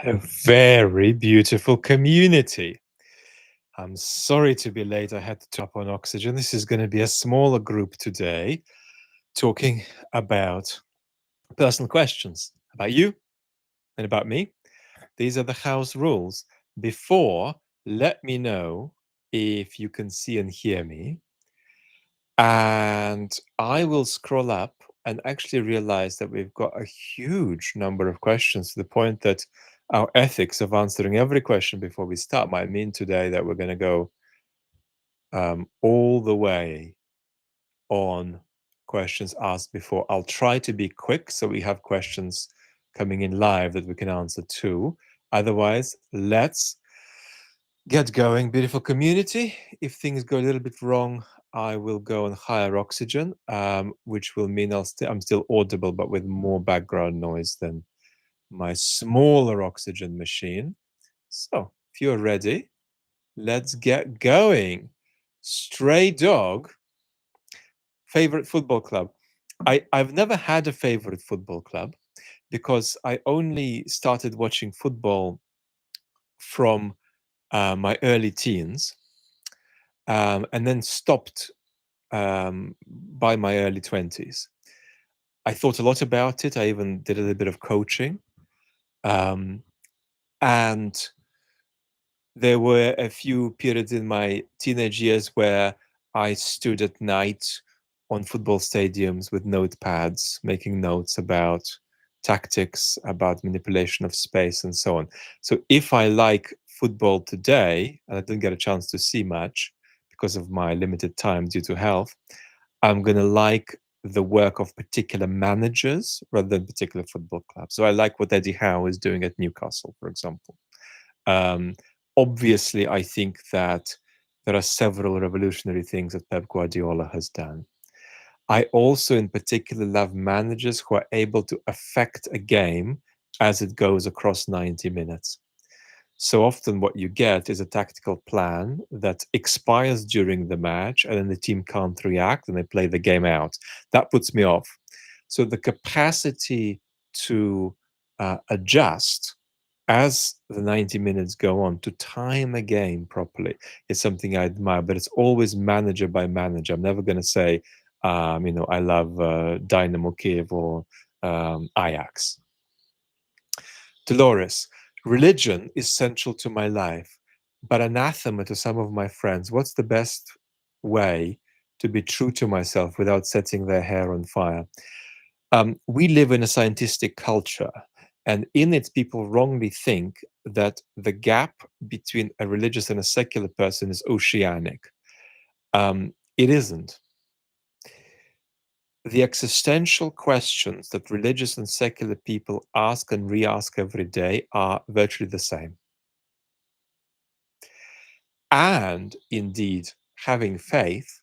A very beautiful community. I'm sorry to be late. I had to top on oxygen. This is going to be a smaller group today, talking about personal questions about you and about me. These are the house rules. Before, let me know if you can see and hear me. And I will scroll up and actually realize that we've got a huge number of questions, to the point that our ethics of answering every question before we start might mean today that we're going to go all the way on questions asked before. I'll try to be quick so we have questions coming in live that we can answer too. Otherwise, let's get going. Beautiful community. If things go a little bit wrong, I will go on higher oxygen, which will mean I'm still audible, but with more background noise than my smaller oxygen machine. So if you're ready, let's get going. Stray dog. Favorite football club. I've never had a favorite football club because I only started watching football from my early teens, and then stopped by my early 20s. I thought a lot about it. I even did a little bit of coaching. And there were a few periods in my teenage years where I stood at night on football stadiums with notepads, making notes about tactics, about manipulation of space, and so on. So if I like football today, and I didn't get a chance to see much because of my limited time due to health, I'm going to like the work of particular managers rather than particular football clubs. So I like what Eddie Howe is doing at Newcastle, for example. Obviously, I think that there are several revolutionary things that Pep Guardiola has done. I also, in particular, love managers who are able to affect a game as it goes across 90 minutes. So often what you get is a tactical plan that expires during the match, and then the team can't react and they play the game out. That puts me off. So the capacity to adjust as the 90 minutes go on, to time a game properly, is something I admire, but it's always manager by manager. I'm never going to say, I love Dynamo Kiev or Ajax. Dolores, religion is central to my life, but anathema to some of my friends. What's the best way to be true to myself without setting their hair on fire? We live in a scientific culture, and in it, people wrongly think that the gap between a religious and a secular person is oceanic. It isn't. The existential questions that religious and secular people ask and re-ask every day are virtually the same. And indeed, having faith,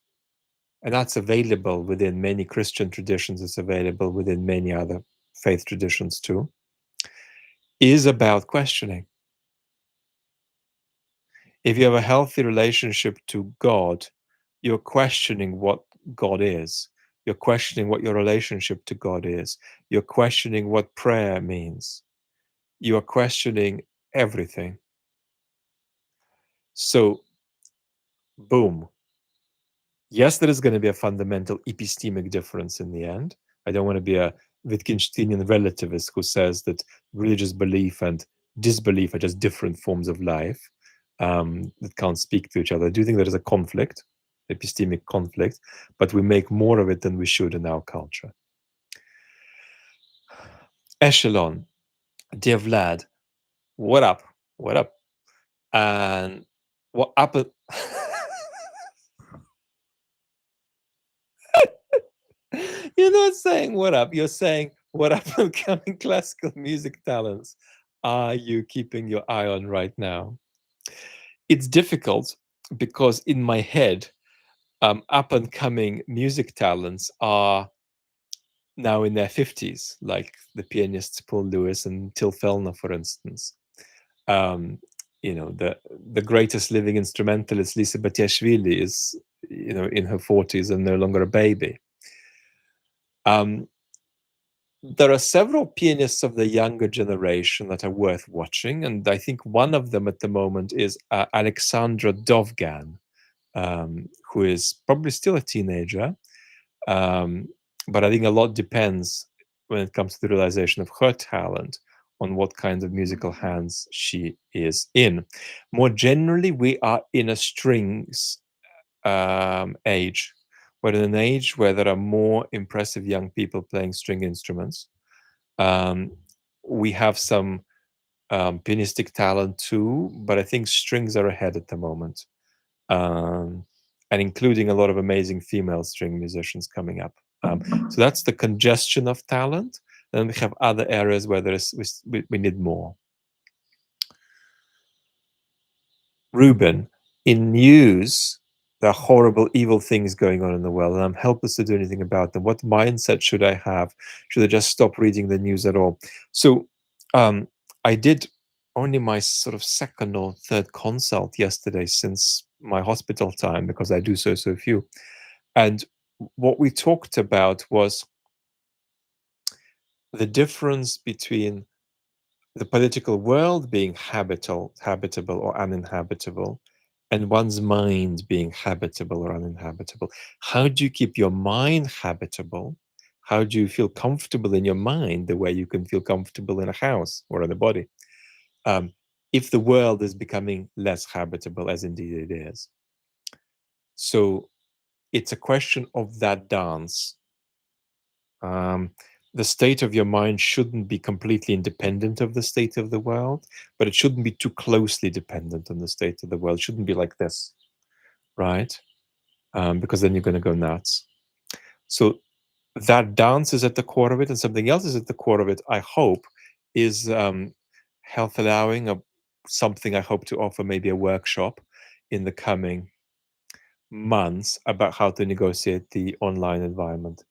and that's available within many Christian traditions, it's available within many other faith traditions too, is about questioning. If you have a healthy relationship to God, you're questioning what God is. You're questioning what your relationship to God is. You're questioning what prayer means. You are questioning everything. So, boom. Yes, there is going to be a fundamental epistemic difference in the end. I don't want to be a Wittgensteinian relativist who says that religious belief and disbelief are just different forms of life that can't speak to each other. I do think there is a conflict, epistemic conflict, but we make more of it than we should in our culture. Echelon, dear Vlad, what up? What up? And what up? You're not saying what up. You're saying what up upcoming classical music talents are you keeping your eye on right now? It's difficult because in my head, up and coming music talents are now in their 50s, like the pianists Paul Lewis and Till Fellner, for instance. The greatest living instrumentalist, Lisa Batiashvili, is in her 40s and no longer a baby. There are several pianists of the younger generation that are worth watching, and I think one of them at the moment is Alexandra Dovgan, who is probably still a teenager. But I think a lot depends when it comes to the realization of her talent on what kinds of musical hands she is in. More generally, we are in a strings age. We're in an age where there are more impressive young people playing string instruments. Um, we have some pianistic talent too, but I think strings are ahead at the moment, um, and including a lot of amazing female string musicians coming up. So that's the congestion of talent. Then we have other areas where we need more. Ruben, in news, there are horrible, evil things going on in the world, and I'm helpless to do anything about them. What mindset should I have? Should I just stop reading the news at all? So, I did only my sort of second or third consult yesterday since my hospital time, because I do so few. And what we talked about was the difference between the political world being habitable or uninhabitable, and one's mind being habitable or uninhabitable. How do you keep your mind habitable? How do you feel comfortable in your mind the way you can feel comfortable in a house or in a body? Um, if the world is becoming less habitable, as indeed it is. So it's a question of that dance. Um, the state of your mind shouldn't be completely independent of the state of the world, but it shouldn't be too closely dependent on the state of the world. It shouldn't be like this, right? Because then you're going to go nuts. So that dance is at the core of it, and something else is at the core of it. I hope is health allowing, something I hope to offer, maybe a workshop in the coming months about how to negotiate the online environment.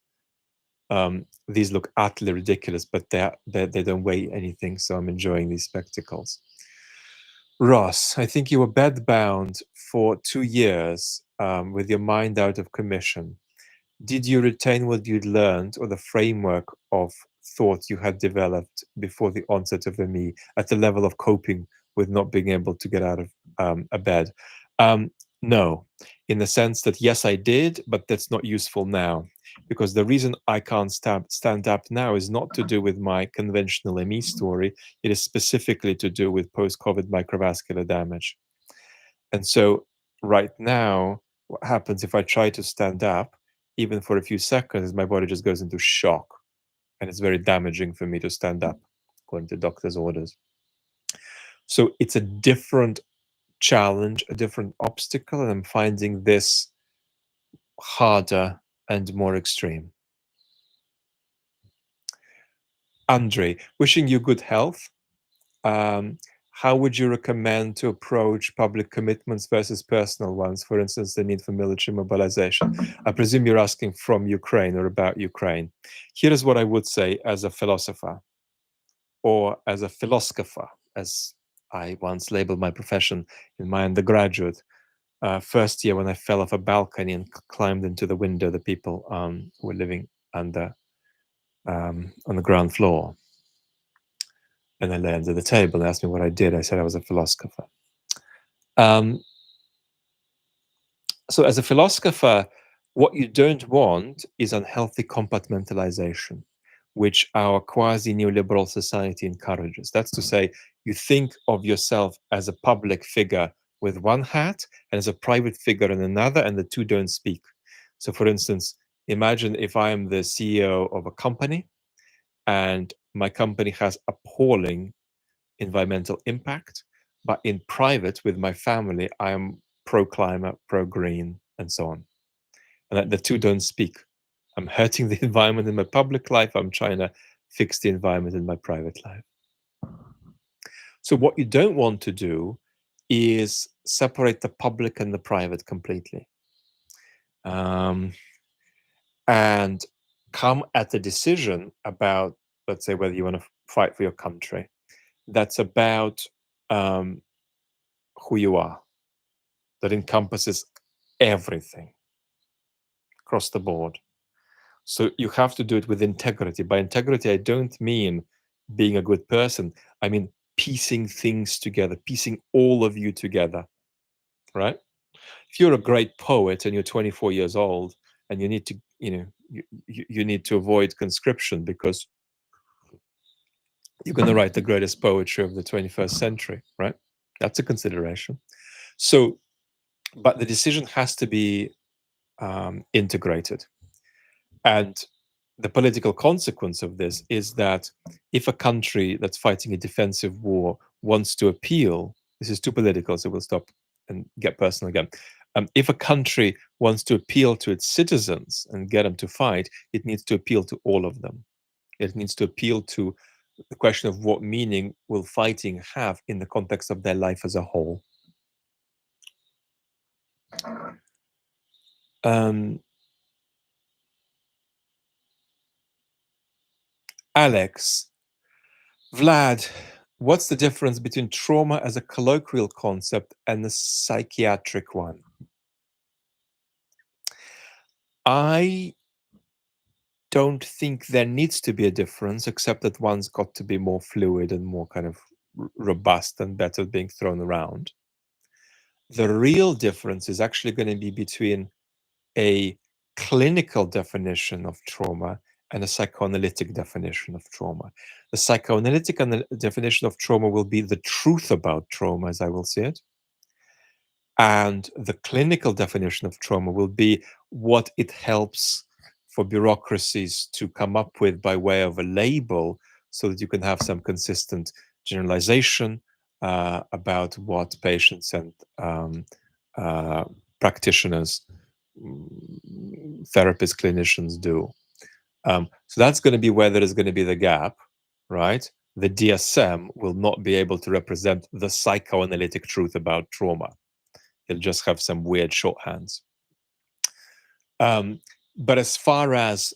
These look utterly ridiculous, but they don't weigh anything, so I'm enjoying these spectacles. Ross, I think you were bedbound for 2 years with your mind out of commission. Did you retain what you'd learned or the framework of thought you had developed before the onset of ME at the level of coping with not being able to get out of a bed? No, in the sense that yes, I did, but that's not useful now. Because the reason I can't stand up now is not to do with my conventional ME story. It is specifically to do with post-COVID microvascular damage. And so right now, what happens if I try to stand up, even for a few seconds, my body just goes into shock. And it's very damaging for me to stand up, according to doctor's orders. So it's a different challenge, a different obstacle, and I'm finding this harder and more extreme. Andre, wishing you good health. How would you recommend to approach public commitments versus personal ones? For instance, the need for military mobilization. I presume you're asking from Ukraine or about Ukraine. Here is what I would say as a philosopher, or as a philosopher, as I once labeled my profession in my undergraduate first year when I fell off a balcony and climbed into the window. The people who were living under on the ground floor. And they lay under the table and asked me what I did. I said I was a philosopher. Um, so, as a philosopher, what you don't want is unhealthy compartmentalization, which our quasi neoliberal society encourages. That's to say, you think of yourself as a public figure with one hat and as a private figure in another, and the two don't speak. So, for instance, imagine if I am the CEO of a company and my company has appalling environmental impact, but in private with my family, I am pro climate, pro green, and so on. And the two don't speak. I'm hurting the environment in my public life. I'm trying to fix the environment in my private life. So, what you don't want to do is separate the public and the private completely. And come at the decision about, let's say, whether you want to fight for your country. That's about who you are, that encompasses everything across the board. So you have to do it with integrity. By integrity, I don't mean being a good person. I mean piecing things together, piecing all of you together, right? If you're a great poet and you're 24 years old and you need to, you need to avoid conscription because you're going to write the greatest poetry of the 21st century, right? That's a consideration. So, but the decision has to be integrated. And the political consequence of this is that if a country that's fighting a defensive war wants to appeal, this is too political, so we'll stop and get personal again. If a country wants to appeal to its citizens and get them to fight, it needs to appeal to all of them. It needs to appeal to the question of what meaning will fighting have in the context of their life as a whole. Alex, Vlad, what's the difference between trauma as a colloquial concept and the psychiatric one? I don't think there needs to be a difference, except that one's got to be more fluid and more kind of robust and better being thrown around. The real difference is actually going to be between a clinical definition of trauma and a psychoanalytic definition of trauma. The psychoanalytic definition of trauma will be the truth about trauma, as I will see it. And the clinical definition of trauma will be what it helps for bureaucracies to come up with by way of a label so that you can have some consistent generalization about what patients and practitioners, therapists, clinicians do. So that's going to be where there is going to be the gap, right? The DSM will not be able to represent the psychoanalytic truth about trauma. It'll just have some weird shorthands. But as far as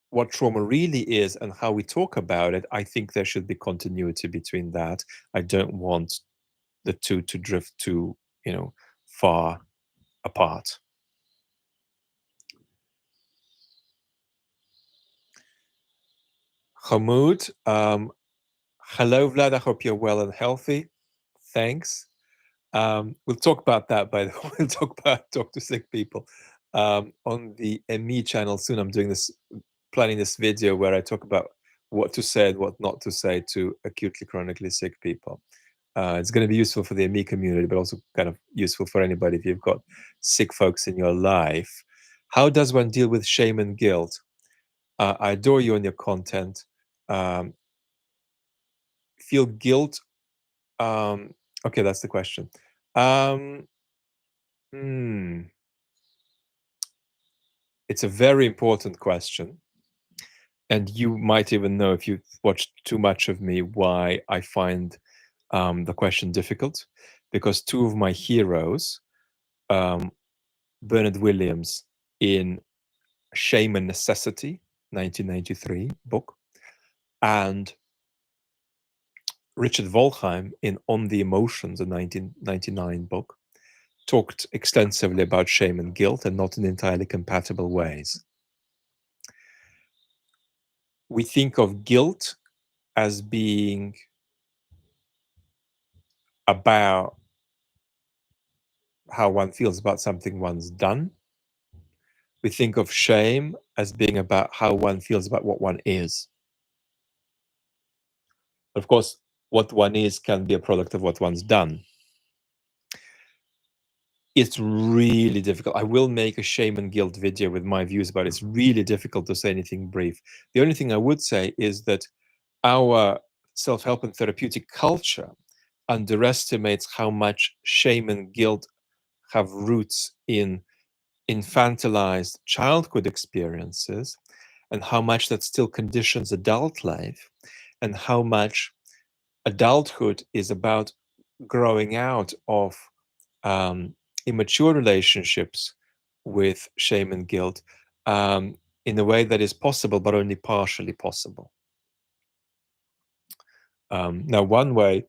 what trauma really is and how we talk about it, I think there should be continuity between that. I don't want the two to drift too, far apart. Hamoud, hello, Vlad. I hope you're well and healthy. Thanks. We'll talk about that, by the way. We'll talk to sick people on the ME channel soon. I'm planning this video where I talk about what to say and what not to say to acutely chronically sick people. It's going to be useful for the ME community, but also kind of useful for anybody if you've got sick folks in your life. How does one deal with shame and guilt? I adore you and your content. Feel guilt. Okay, that's the question. It's a very important question. And you might even know, if you've watched too much of me, why I find the question difficult. Because two of my heroes, Bernard Williams in Shame and Necessity, 1993 book, and Richard Wolheim in On the Emotions, a 1999 book, talked extensively about shame and guilt, and not in entirely compatible ways. We think of guilt as being about how one feels about something one's done. We think of shame as being about how one feels about what one is. Of course, what one is can be a product of what one's done. It's really difficult. I will make a shame and guilt video with my views about it. It's really difficult to say anything brief. The only thing I would say is that our self-help and therapeutic culture underestimates how much shame and guilt have roots in infantilized childhood experiences, and how much that still conditions adult life, and how much adulthood is about growing out of immature relationships with shame and guilt in a way that is possible, but only partially possible. Now, one way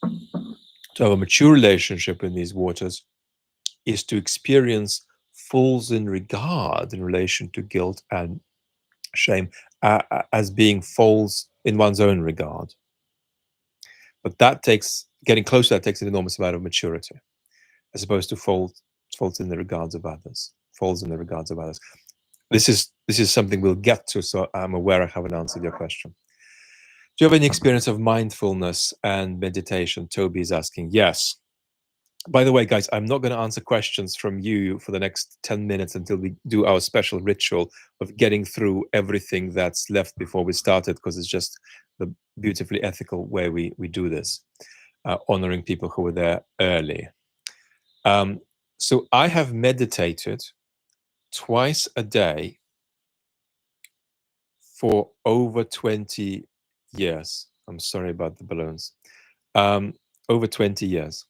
to have a mature relationship in these waters is to experience falls in regard in relation to guilt and shame as being falls in one's own regard. But getting close to that takes an enormous amount of maturity, as opposed to falls in the regards of others. Falls in the regards of others. This is something we'll get to, so I'm aware I haven't answered your question. Do you have any experience of mindfulness and meditation? Toby is asking. Yes. By the way, guys, I'm not going to answer questions from you for the next 10 minutes until we do our special ritual of getting through everything that's left before we started, because it's just the beautifully ethical way we do this, honoring people who were there early. So I have meditated twice a day for over 20 years. I'm sorry about the balloons. Over 20 years.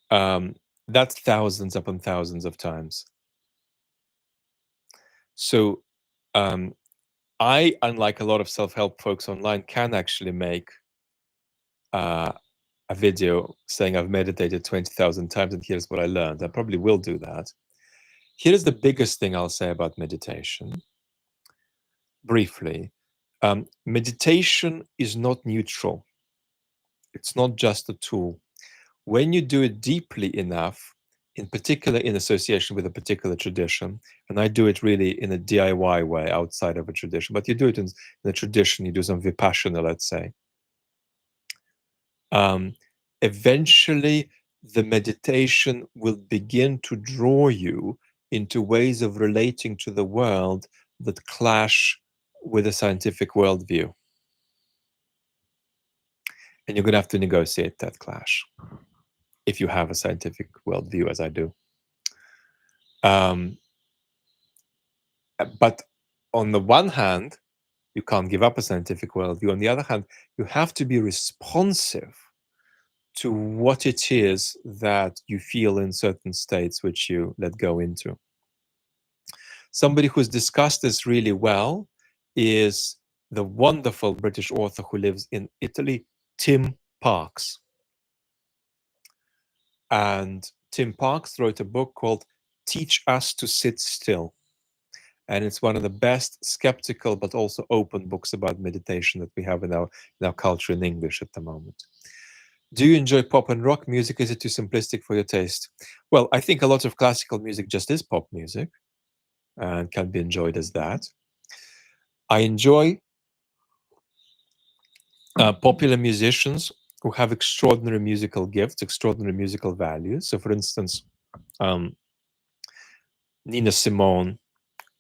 That's thousands upon thousands of times. So I, unlike a lot of self-help folks online, can actually make a video saying I've meditated 20,000 times and here's what I learned. I probably will do that. Here's the biggest thing I'll say about meditation, briefly. Meditation is not neutral. It's not just a tool. When you do it deeply enough, in particular in association with a particular tradition, and I do it really in a DIY way outside of a tradition, but you do it in a tradition, you do some Vipassana, let's say. Eventually, the meditation will begin to draw you into ways of relating to the world that clash with a scientific worldview. And you're going to have to negotiate that clash if you have a scientific worldview, as I do. But on the one hand, you can't give up a scientific worldview. On the other hand, you have to be responsive to what it is that you feel in certain states which you let go into. Somebody who's discussed this really well is the wonderful British author who lives in Italy, Tim Parks. And Tim Parks wrote a book called Teach Us to Sit Still. And it's one of the best skeptical but also open books about meditation that we have in our culture in English at the moment. Do you enjoy pop and rock music? Is it too simplistic for your taste? Well, I think a lot of classical music just is pop music and can be enjoyed as that. I enjoy popular musicians who have extraordinary musical gifts, extraordinary musical values. So, for instance, Nina Simone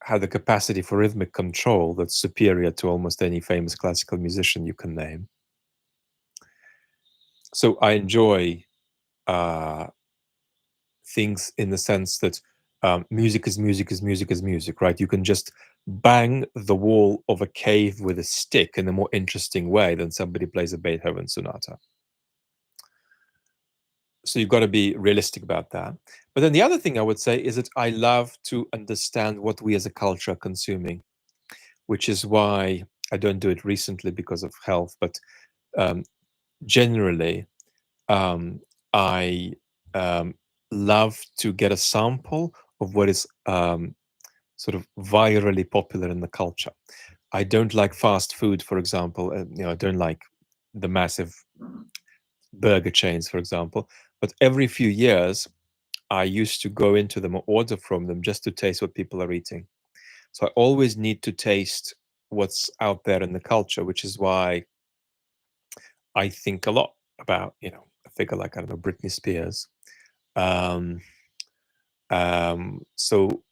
had the capacity for rhythmic control that's superior to almost any famous classical musician you can name. So I enjoy things in the sense that music is music is music is music, right? You can just bang the wall of a cave with a stick in a more interesting way than somebody plays a Beethoven sonata. So you've got to be realistic about that. But then the other thing I would say is that I love to understand what we as a culture are consuming, which is why I don't do it recently because of health, but generally, I love to get a sample of what is sort of virally popular in the culture. I don't like fast food, for example. I don't like the massive burger chains, for example. But every few years, I used to go into them or order from them just to taste what people are eating. So I always need to taste what's out there in the culture, which is why I think a lot about, a figure like, I don't know, Britney Spears. So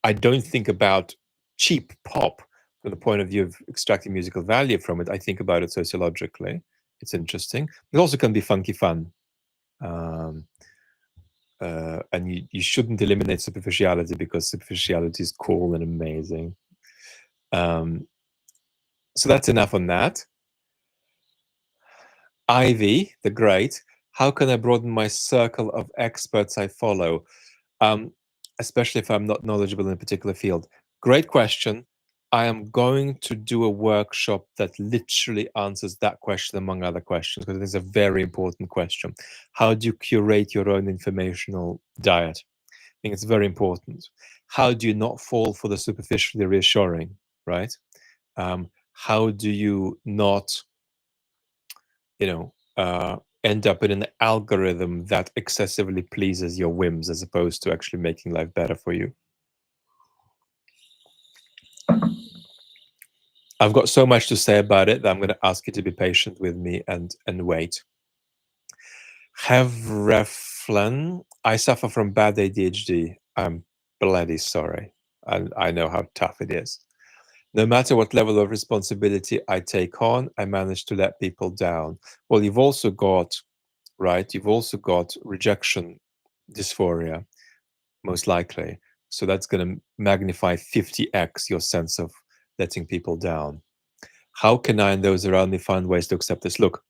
I don't think about cheap pop from the point of view of extracting musical value from it. I think about it sociologically. It's interesting. It also can be funky fun. And you shouldn't eliminate superficiality because superficiality is cool and amazing. So that's enough on that. Ivy, the great, how can I broaden my circle of experts I follow, especially if I'm not knowledgeable in a particular field? Great question. I am going to do a workshop that literally answers that question among other questions, because it is a very important question. How do you curate your own informational diet? I think it's very important. How do you not fall for the superficially reassuring, right? How do you not, end up in an algorithm that excessively pleases your whims as opposed to actually making life better for you? I've got so much to say about it that I'm going to ask you to be patient with me and wait. Reflan, I suffer from bad ADHD. I'm bloody sorry. I know how tough it is. No matter what level of responsibility I take on, I manage to let people down. Well, you've also got, right, you've also got rejection dysphoria, most likely. So that's going to magnify 50x your sense of letting people down. How can I and those around me find ways to accept this? Look,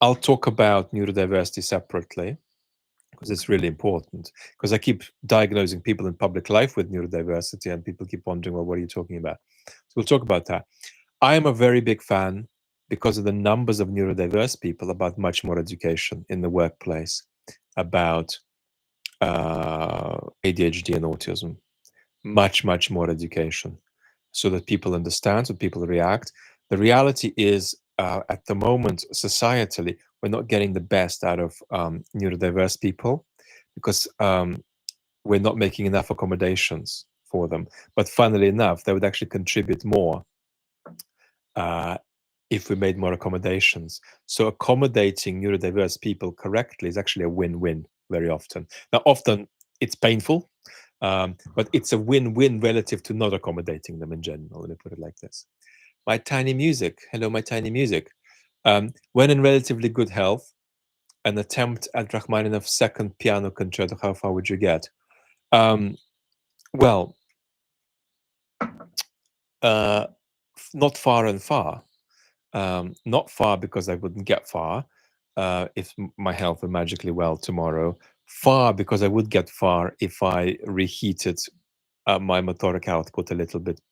I'll talk about neurodiversity separately because it's really important. Because I keep diagnosing people in public life with neurodiversity, and people keep wondering, well, what are you talking about? So we'll talk about that. I am a very big fan, because of the numbers of neurodiverse people, about much more education in the workplace about ADHD and autism. Much, much more education so that people understand, so people react. The reality is, at the moment, societally, we're not getting the best out of neurodiverse people because we're not making enough accommodations for them. But funnily enough, they would actually contribute more if we made more accommodations. So accommodating neurodiverse people correctly is actually a win-win very often. Now, often it's painful, but it's a win-win relative to not accommodating them in general. Let me put it like this. My tiny music. Hello, my tiny music. When in relatively good health, an attempt at Rachmaninoff's second piano concerto, how far would you get? Well, not far and far. Not far because I wouldn't get far if my health were magically well tomorrow. Far because I would get far if I reheated my motoric output a little bit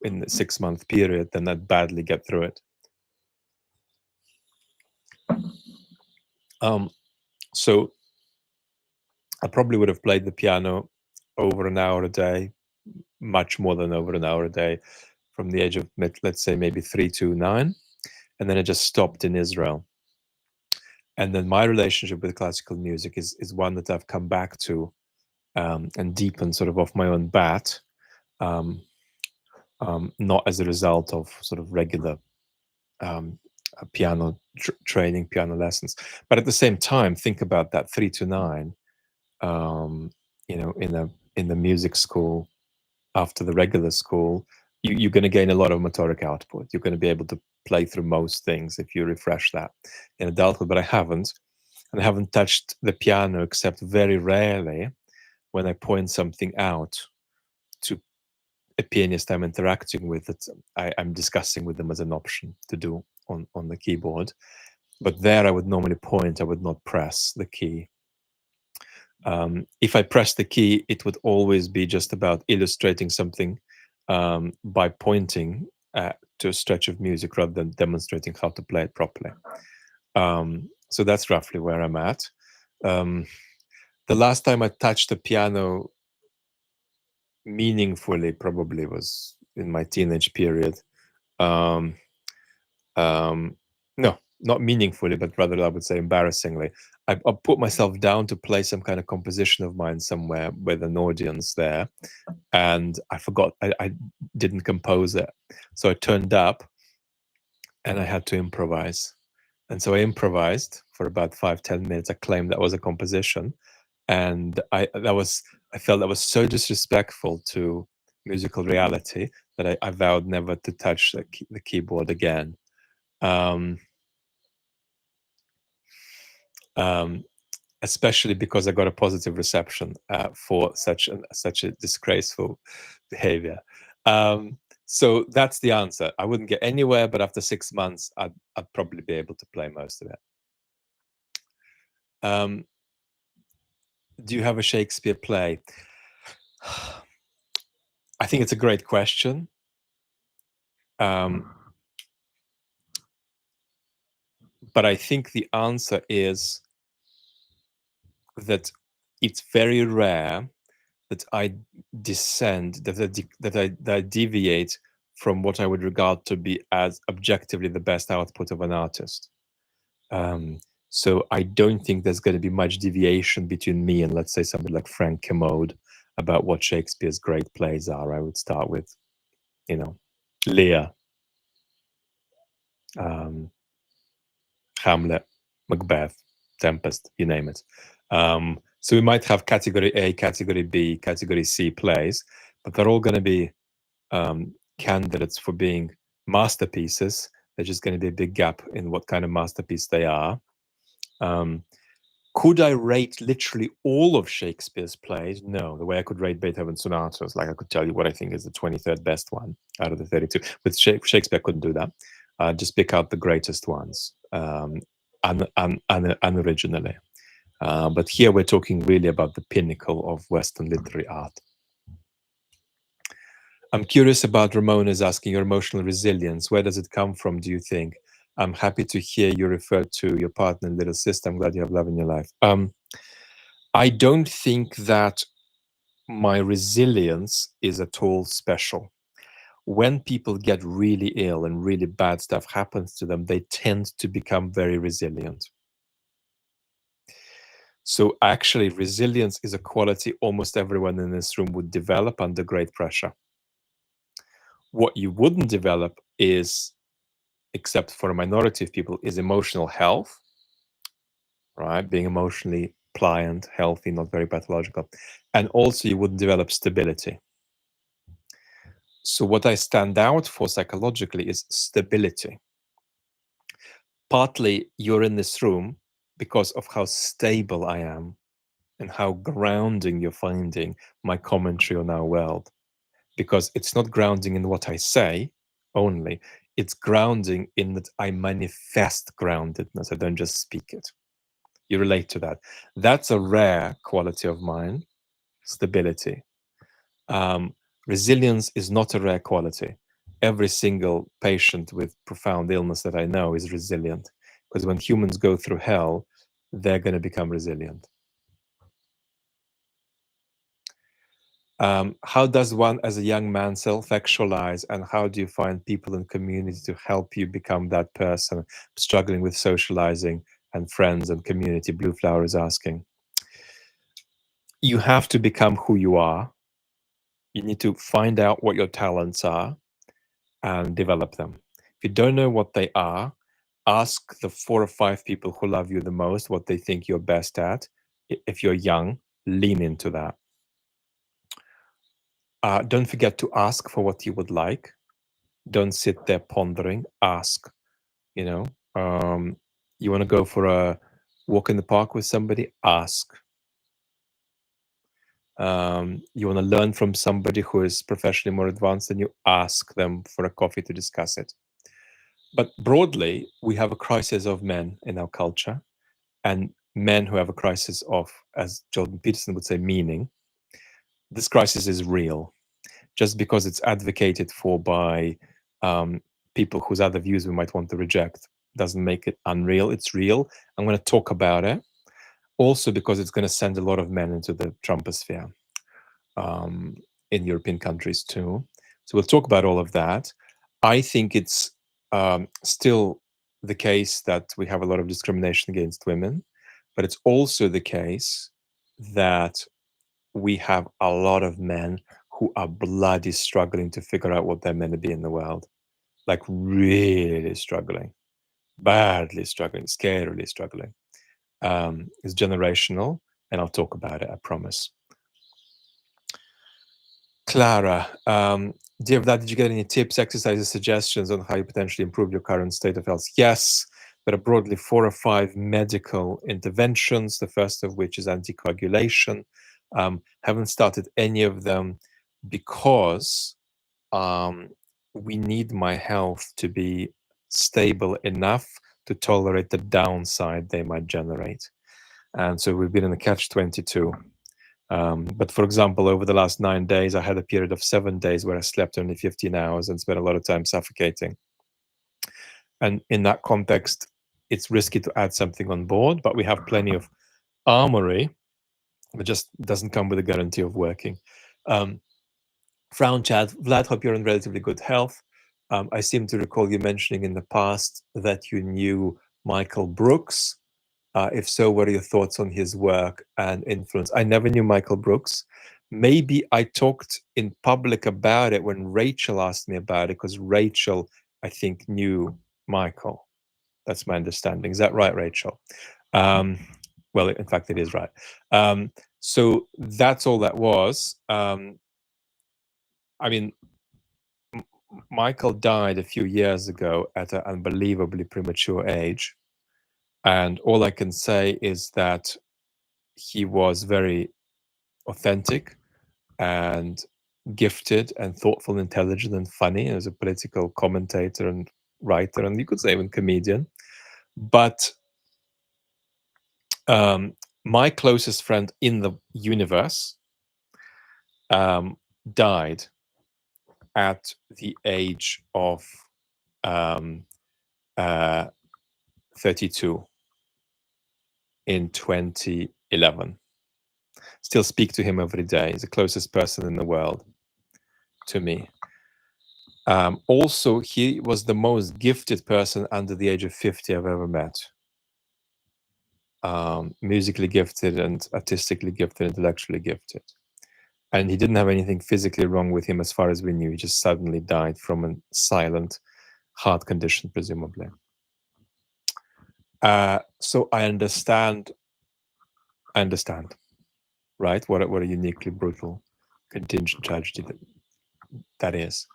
in the 6-month period, then I'd badly get through it. So I probably would have played the piano over an hour a day, much more than over an hour a day, from the age of, let's say, maybe 3 to 9. And then I just stopped in Israel. And then my relationship with classical music is one that I've come back to and deepened sort of off my own bat, not as a result of sort of regular piano training, piano lessons. But at the same time, think about that 3 to 9, in the music school after the regular school, you're going to gain a lot of motoric output. You're going to be able to play through most things if you refresh that in adulthood. But I haven't, and I haven't touched the piano except very rarely when I point something out to a pianist I'm interacting with that I'm discussing with them as an option to do on the keyboard. But there I would normally point, I would not press the key. If I press the key, it would always be just about illustrating something by pointing to a stretch of music rather than demonstrating how to play it properly. So that's roughly where I'm at. The last time I touched the piano meaningfully probably was in my teenage period. No, not meaningfully, but rather I would say embarrassingly. I put myself down to play some kind of composition of mine somewhere with an audience there, and I forgot I didn't compose it. So I turned up and I had to improvise. And so I improvised for about 5-10 minutes. I claimed that was a composition. And I felt that was so disrespectful to musical reality that I vowed never to touch the keyboard again. Especially because I got a positive reception for such a disgraceful behavior. So that's the answer. I wouldn't get anywhere, but after 6 months, I'd probably be able to play most of it. Do you have a Shakespeare play? I think it's a great question. But I think the answer is that it's very rare that I descend, that I deviate from what I would regard to be as objectively the best output of an artist. So I don't think there's going to be much deviation between me and, let's say, somebody like Frank Kermode about what Shakespeare's great plays are. I would start with, Lear, um, Hamlet, Macbeth, Tempest, you name it. So we might have category A, category B, category C plays, but they're all going to be candidates for being masterpieces. There's just going to be a big gap in what kind of masterpiece they are. Could I rate literally all of Shakespeare's plays? No. The way I could rate Beethoven's sonatas, like I could tell you what I think is the 23rd best one out of the 32. But Shakespeare couldn't do that. Just pick out the greatest ones, unoriginally. But here we're talking really about the pinnacle of Western literary art. I'm curious about Ramona's asking your emotional resilience. Where does it come from, do you think? I'm happy to hear you refer to your partner and little sister. I'm glad you have love in your life. I don't think that my resilience is at all special. When people get really ill and really bad stuff happens to them, they tend to become very resilient. So actually, resilience is a quality almost everyone in this room would develop under great pressure. What you wouldn't develop is, except for a minority of people, is emotional health, right? Being emotionally pliant, healthy, not very pathological. And also you wouldn't develop stability. So what I stand out for psychologically is stability. Partly you're in this room because of how stable I am and how grounding you're finding my commentary on our world. Because it's not grounding in what I say only, it's grounding in that I manifest groundedness. I don't just speak it. You relate to that. That's a rare quality of mine, stability. Resilience is not a rare quality. Every single patient with profound illness that I know is resilient, because when humans go through hell, they're going to become resilient. How does one as a young man self-actualize, and how do you find people in community to help you become that person struggling with socializing and friends and community? Blue Flower is asking. You have to become who you are. You need to find out what your talents are and develop them. If you don't know what they are, ask the 4 or 5 people who love you the most what they think you're best at. If you're young, lean into that. Don't forget to ask for what you would like. Don't sit there pondering. Ask. You want to go for a walk in the park with somebody? Ask. You want to learn from somebody who is professionally more advanced than you? Ask them for a coffee to discuss it. But broadly, we have a crisis of men in our culture, and men who have a crisis of, as Jordan Peterson would say, meaning. This crisis is real. Just because it's advocated for by people whose other views we might want to reject doesn't make it unreal. It's real. I'm going to talk about it. Also because it's going to send a lot of men into the Trumposphere in European countries too. So we'll talk about all of that. I think it's still the case that we have a lot of discrimination against women, but it's also the case that we have a lot of men who are bloody struggling to figure out what they're meant to be in the world. Like really struggling, badly struggling, scarily struggling. It's generational, and I'll talk about it, I promise. Clara, dear Vlad, did you get any tips, exercises, suggestions on how you potentially improve your current state of health? Yes, there are broadly 4 or 5 medical interventions, the first of which is anticoagulation. Haven't started any of them because we need my health to be stable enough to tolerate the downside they might generate. And so we've been in a catch-22. But for example, over the last 9 days, I had a period of 7 days where I slept only 15 hours and spent a lot of time suffocating. And in that context, it's risky to add something on board, but we have plenty of armory. It just doesn't come with a guarantee of working. Frown chat, Vlad, hope you're in relatively good health. I seem to recall you mentioning in the past that you knew Michael Brooks. If so, what are your thoughts on his work and influence? I never knew Michael Brooks. Maybe I talked in public about it when Rachel asked me about it, because Rachel, I think, knew Michael. That's my understanding. Is that right, Rachel? Well, in fact, it is right. So that's all that was. I mean, Michael died a few years ago at an unbelievably premature age. And all I can say is that he was very authentic and gifted and thoughtful, intelligent and funny as a political commentator and writer, and you could say even comedian. But my closest friend in the universe died at the age of 32 in 2011. Still speak to him every day. He's the closest person in the world to me. Also, he was the most gifted person under the age of 50 I've ever met. Musically gifted and artistically gifted, intellectually gifted. And he didn't have anything physically wrong with him as far as we knew. He just suddenly died from a silent heart condition, presumably. So I understand, right? What a uniquely brutal contingent tragedy that is,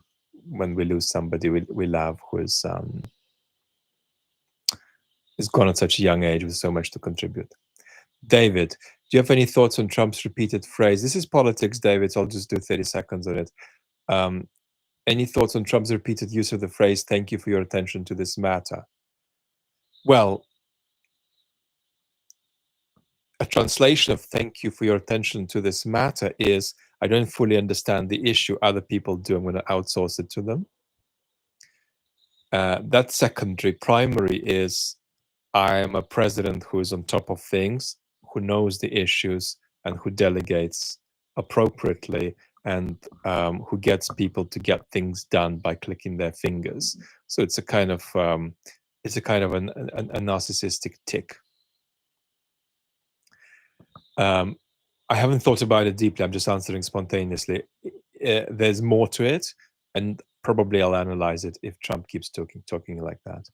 when we lose somebody we love who is gone at such a young age with so much to contribute. David, do you have any thoughts on Trump's repeated phrase? This is politics, David, so I'll just do 30 seconds on it. Any thoughts on Trump's repeated use of the phrase, "Thank you for your attention to this matter"? Well, a translation of "thank you for your attention to this matter" is, I don't fully understand the issue, other people do, I'm going to outsource it to them. That's secondary. Primary is, I am a president who is on top of things, who knows the issues, and who delegates appropriately, and who gets people to get things done by clicking their fingers. So it's a kind of a narcissistic tick. I haven't thought about it deeply. I'm just answering spontaneously. There's more to it, and probably I'll analyze it if Trump keeps talking like that.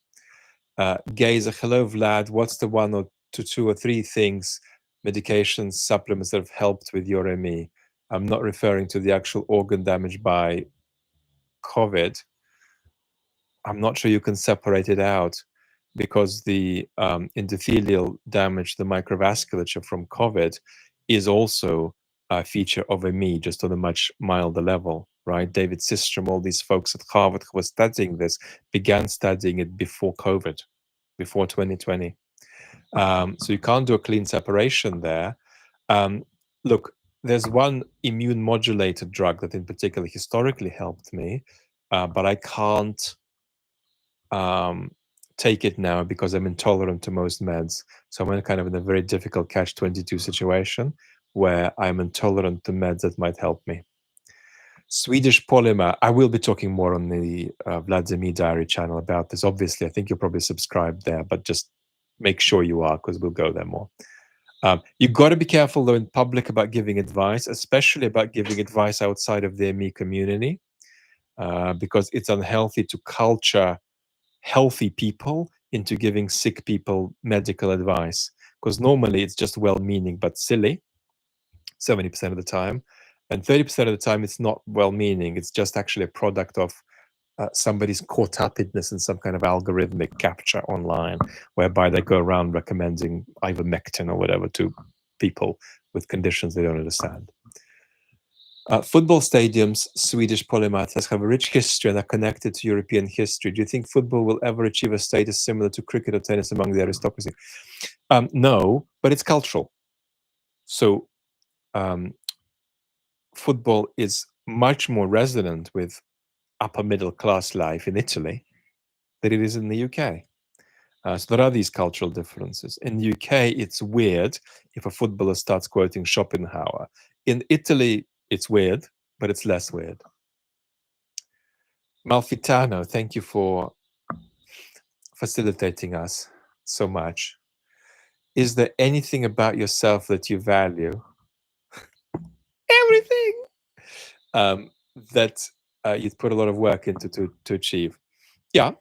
Gazer, hello, Vlad. What's the one or two or three things, medications, supplements that have helped with your ME? I'm not referring to the actual organ damage by COVID. I'm not sure you can separate it out, because the endothelial damage, the microvasculature from COVID, is also a feature of ME, just on a much milder level, right? David Systrom, all these folks at Harvard who were studying this, began studying it before COVID, before 2020. So you can't do a clean separation there. Look, there's one immune modulator drug that in particular historically helped me, but I can't take it now because I'm intolerant to most meds. So I'm kind of in a very difficult catch-22 situation where I'm intolerant to meds that might help me. Swedish polymer. I will be talking more on the Vladimir Diary channel about this. Obviously, I think you're probably subscribed there, but just make sure you are, because we'll go there more. You've got to be careful, though, in public about giving advice, especially about giving advice outside of the ME community, because it's unhealthy to culture healthy people into giving sick people medical advice, because normally it's just well-meaning but silly 70% of the time, and 30% of the time it's not well-meaning, it's just actually a product of somebody's caught upness in some kind of algorithmic capture online, whereby they go around recommending ivermectin or whatever to people with conditions they don't understand. Football stadiums, Swedish polymaths, have a rich history and are connected to European history. Do you think football will ever achieve a status similar to cricket or tennis among the aristocracy? No, but it's cultural. So football is much more resonant with upper middle class life in Italy than it is in the UK. So there are these cultural differences. In the UK, it's weird if a footballer starts quoting Schopenhauer. In Italy, it's weird, but it's less weird. Malfitano, thank you for facilitating us so much. Is there anything about yourself that you value? Everything. That you'd put a lot of work into to achieve. Yeah.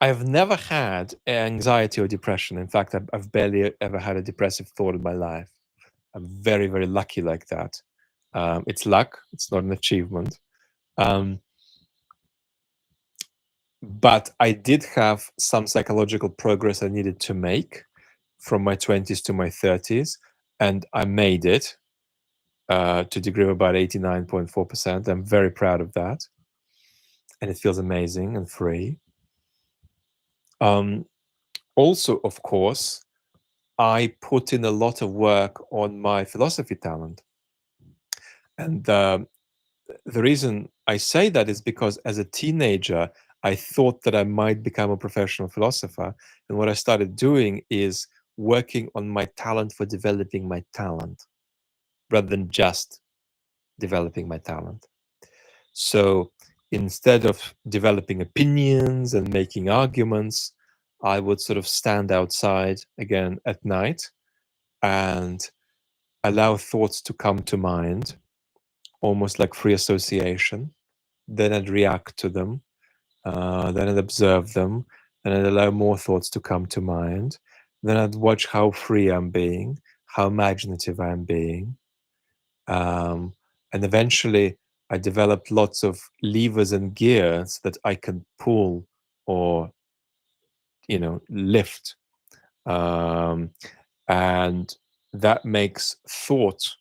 I've never had anxiety or depression. In fact, I've barely ever had a depressive thought in my life. I'm very, very lucky like that. It's luck. It's not an achievement. But I did have some psychological progress I needed to make from my 20s to my 30s, and I made it to a degree of about 89.4%. I'm very proud of that, and it feels amazing and free. Also, of course, I put in a lot of work on my philosophy talent. And the reason I say that is because as a teenager, I thought that I might become a professional philosopher. And what I started doing is working on my talent for developing my talent rather than just developing my talent. So instead of developing opinions and making arguments, I would sort of stand outside again at night and allow thoughts to come to mind, almost like free association. Then I'd react to them, then I'd observe them, and I'd allow more thoughts to come to mind. Then I'd watch how free I'm being, how imaginative I'm being. And eventually I developed lots of levers and gears that I can pull or, lift. And that makes thought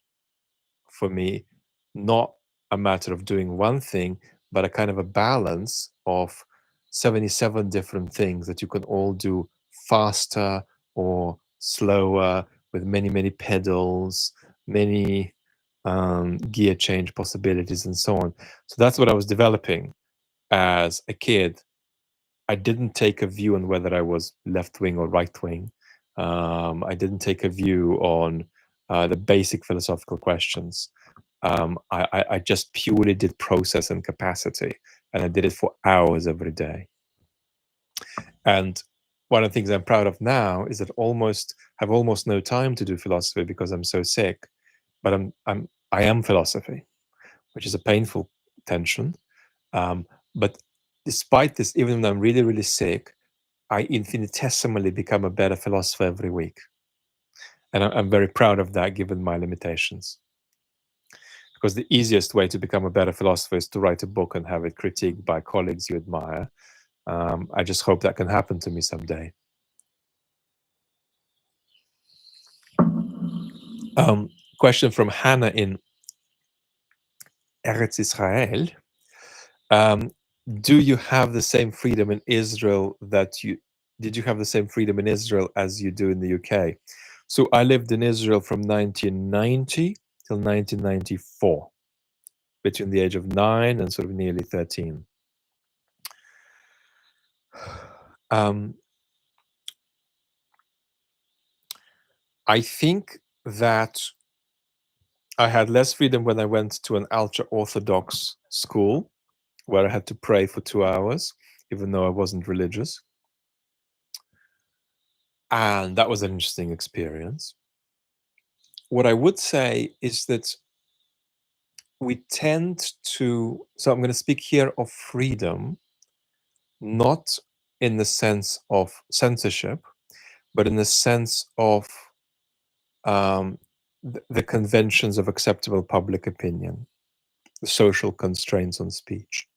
for me not a matter of doing one thing, but a kind of a balance of 77 different things that you can all do faster or slower with many, many pedals, many gear change possibilities, and so on. So that's what I was developing as a kid. I didn't take a view on whether I was left wing or right wing. I didn't take a view on the basic philosophical questions. I just purely did process and capacity, and I did it for hours every day. And one of the things I'm proud of now is that have almost no time to do philosophy because I'm so sick. But I am philosophy, which is a painful tension. But despite this, even when I'm really, really sick, I infinitesimally become a better philosopher every week. And I'm very proud of that given my limitations. Because the easiest way to become a better philosopher is to write a book and have it critiqued by colleagues you admire. I just hope that can happen to me someday. Question from Hannah in Eretz Israel. Do you have the same freedom in Israel did you have the same freedom in Israel as you do in the UK? So I lived in Israel from 1990 till 1994, between the age of 9 and sort of nearly 13. I think that I had less freedom when I went to an ultra-Orthodox school where I had to pray for 2 hours, even though I wasn't religious. And that was an interesting experience. What I would say is that we tend to, so I'm going to speak here of freedom, not in the sense of censorship, but in the sense of the conventions of acceptable public opinion, the social constraints on speech.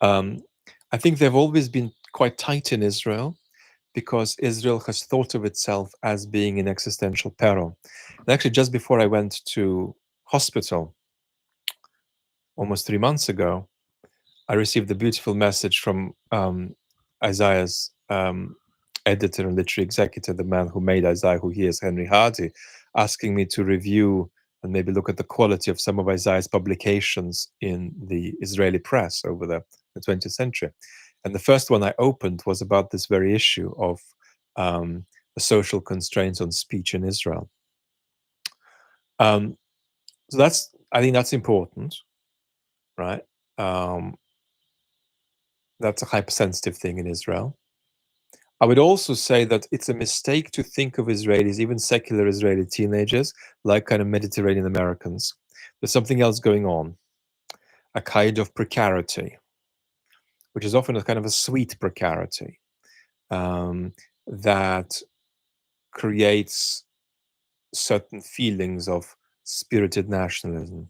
I think they've always been quite tight in Israel because Israel has thought of itself as being in existential peril. And actually, just before I went to hospital, almost 3 months ago, I received a beautiful message from Isaiah's editor and literary executive, the man who made Isaiah who he is, Henry Hardy, asking me to review and maybe look at the quality of some of Isaiah's publications in the Israeli press over the 20th century. And the first one I opened was about this very issue of the social constraints on speech in Israel. So I think that's important, right? That's a hypersensitive thing in Israel. I would also say that it's a mistake to think of Israelis, even secular Israeli teenagers, like kind of Mediterranean Americans. There's something else going on, a kind of precarity, which is often a kind of a sweet precarity that creates certain feelings of spirited nationalism.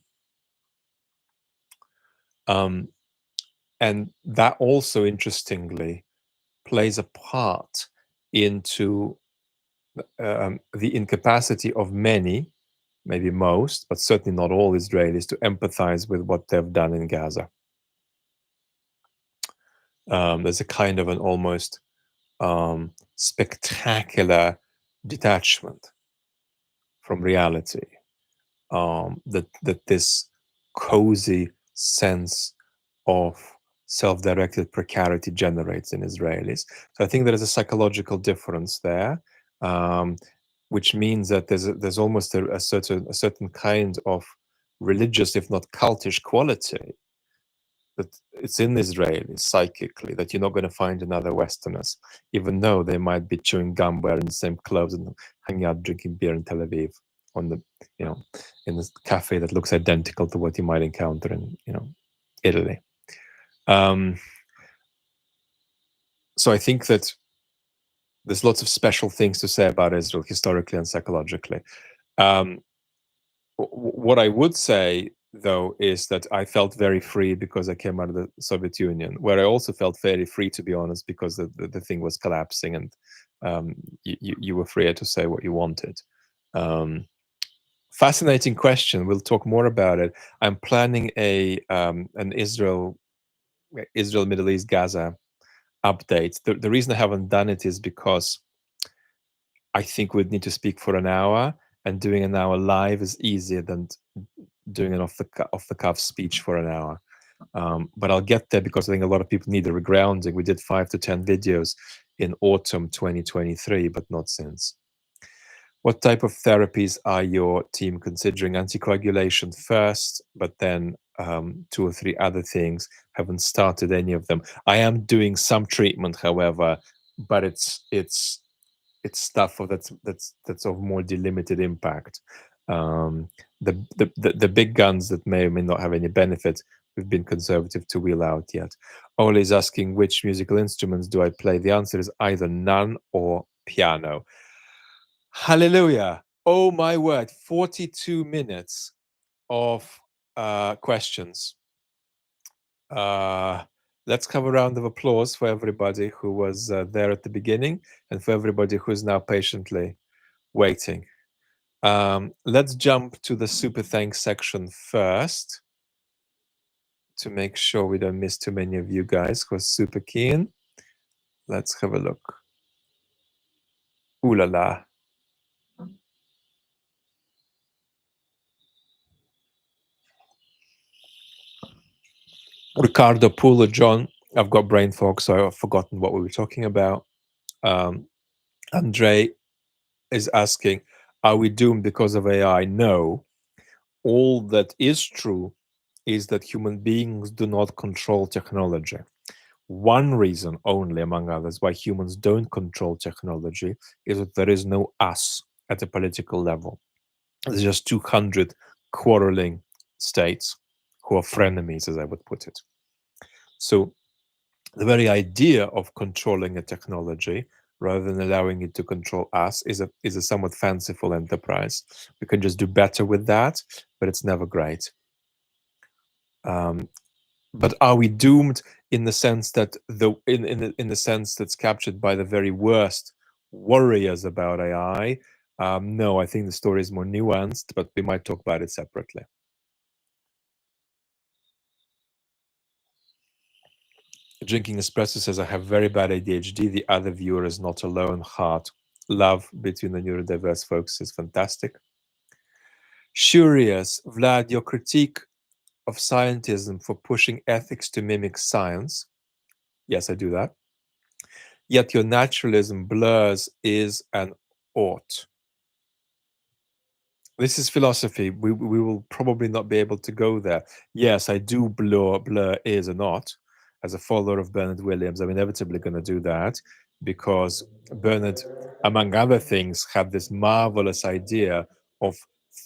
And that also, interestingly, plays a part into the incapacity of many, maybe most, but certainly not all Israelis, to empathize with what they've done in Gaza. There's a kind of an almost spectacular detachment from reality that this cozy sense of self-directed precarity generates in Israelis. So I think there is a psychological difference there, which means that there's almost a certain kind of religious, if not cultish, quality that it's in Israelis psychically that you're not going to find in other Westerners, even though they might be chewing gum, wearing the same clothes, and hanging out drinking beer in Tel Aviv on the in this cafe that looks identical to what you might encounter in Italy. So I think that there's lots of special things to say about Israel historically and psychologically. What I would say, though, is that I felt very free because I came out of the Soviet Union, where I also felt fairly free, to be honest, because the thing was collapsing and you were free to say what you wanted. Fascinating question. We'll talk more about it. I'm planning an Israel Middle East Gaza update. The reason I haven't done it is because I think we'd need to speak for an hour, and doing an hour live is easier than doing an off the cuff speech for an hour. But I'll get there because I think a lot of people need a regrounding. We did 5 to 10 videos in autumn 2023, but not since. What type of therapies are your team considering? Anticoagulation first, but then 2 or 3 other things. Haven't started any of them. I am doing some treatment, however, but it's stuff that's of more delimited impact. The big guns that may or may not have any benefit, we've been conservative to wheel out yet. Ole is asking, which musical instruments do I play? The answer is either none or piano. Hallelujah. Oh my word, 42 minutes of questions. Let's have a round of applause for everybody who was there at the beginning and for everybody who's now patiently waiting. Let's jump to the super thanks section first to make sure we don't miss too many of you guys who are super keen. Let's have a look. Ooh la la. Ricardo, Pula, John, I've got brain fog, so I've forgotten what we were talking about. Andre is asking, are we doomed because of AI? No. All that is true is that human beings do not control technology. One reason only, among others, why humans don't control technology is that there is no us at a political level. There's just 200 quarreling states who are frenemies, as I would put it. So the very idea of controlling a technology rather than allowing it to control us is a somewhat fanciful enterprise. We can just do better with that, but it's never great. But are we doomed in the sense that in the sense that's captured by the very worst warriors about AI? No, I think the story is more nuanced, but we might talk about it separately. Drinking espresso says, I have very bad ADHD. The other viewer is not alone. Heart. Love between the neurodiverse folks is fantastic. Curious, Vlad, your critique of scientism for pushing ethics to mimic science. Yes, I do that. Yet your naturalism blurs is and ought. This is philosophy. We will probably not be able to go there. Yes, I do blur is and ought. As a follower of Bernard Williams, I'm inevitably going to do that because Bernard, among other things, had this marvelous idea of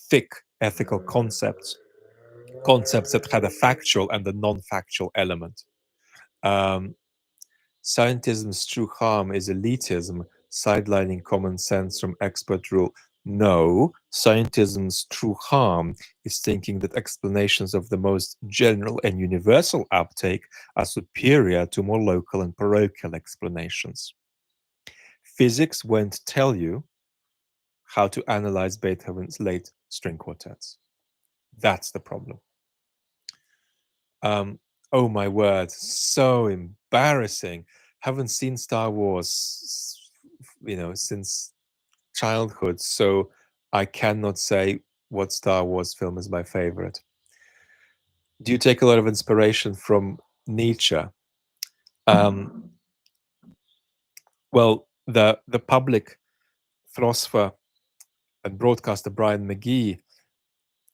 thick ethical concepts that had a factual and a non-factual element. Scientism's true harm is elitism, sidelining common sense from expert rule. No, scientism's true harm is thinking that explanations of the most general and universal uptake are superior to more local and parochial explanations. Physics won't tell you how to analyze Beethoven's late string quartets. That's the problem. Oh my word, so embarrassing. Haven't seen Star Wars, since childhood, so I cannot say what Star Wars film is my favorite. Do you take a lot of inspiration from Nietzsche? Well, the public philosopher and broadcaster Brian McGee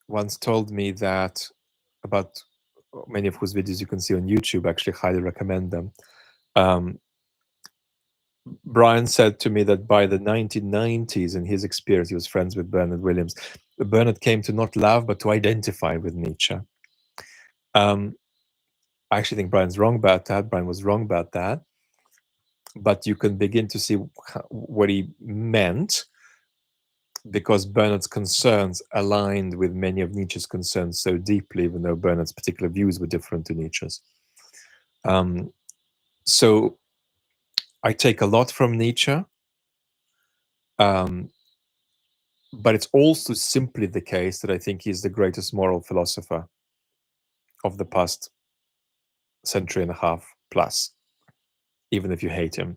once told me that about many of whose videos you can see on YouTube. Actually, highly recommend them. Brian said to me that by the 1990s, in his experience, he was friends with Bernard Williams. Bernard came to not love, but to identify with Nietzsche. I actually think Brian's wrong about that. Brian was wrong about that. But you can begin to see what he meant because Bernard's concerns aligned with many of Nietzsche's concerns so deeply, even though Bernard's particular views were different to Nietzsche's. So I take a lot from Nietzsche. But it's also simply the case that I think he's the greatest moral philosopher of the past century and a half plus, even if you hate him.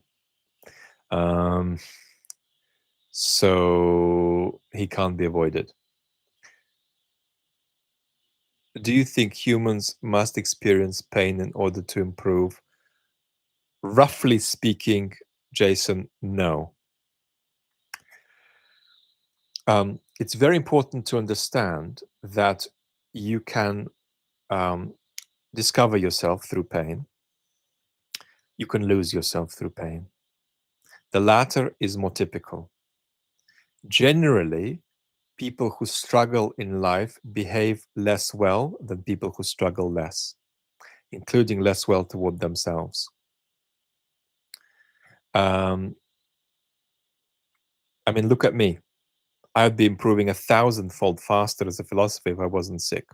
So he can't be avoided. Do you think humans must experience pain in order to improve? Roughly speaking, Jason, no. It's very important to understand that you can discover yourself through pain. You can lose yourself through pain. The latter is more typical. Generally, people who struggle in life behave less well than people who struggle less, including less well toward themselves. I mean, look at me. I'd be improving 1,000-fold faster as a philosopher if I wasn't sick.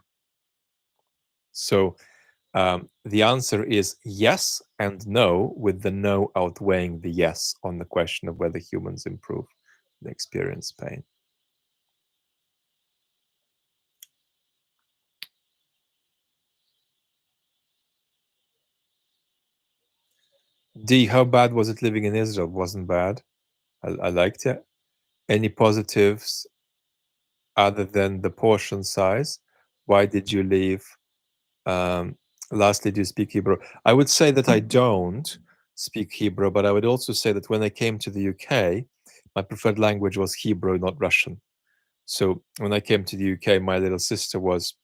So the answer is yes and no, with the no outweighing the yes on the question of whether humans improve and experience pain. D, how bad was it living in Israel? Wasn't bad. I liked it. Any positives other than the portion size? Why did you leave? Lastly, do you speak Hebrew? I would say that I don't speak Hebrew, but I would also say that when I came to the UK, my preferred language was Hebrew, not Russian. So when I came to the UK, my little sister was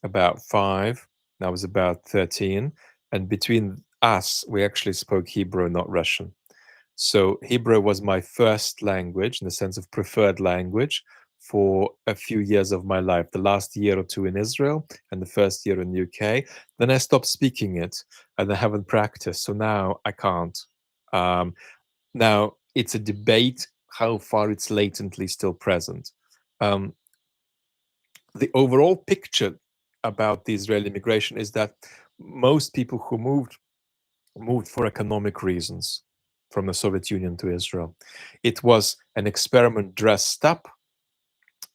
about 5, and I was about 13. And between us, we actually spoke Hebrew, not Russian. So Hebrew was my first language in the sense of preferred language for a few years of my life, the last year or two in Israel and the first year in the UK. Then I stopped speaking it and I haven't practiced. So now I can't. Now it's a debate how far it's latently still present. The overall picture about the Israeli migration is that most people who moved for economic reasons from the Soviet Union to Israel. It was an experiment dressed up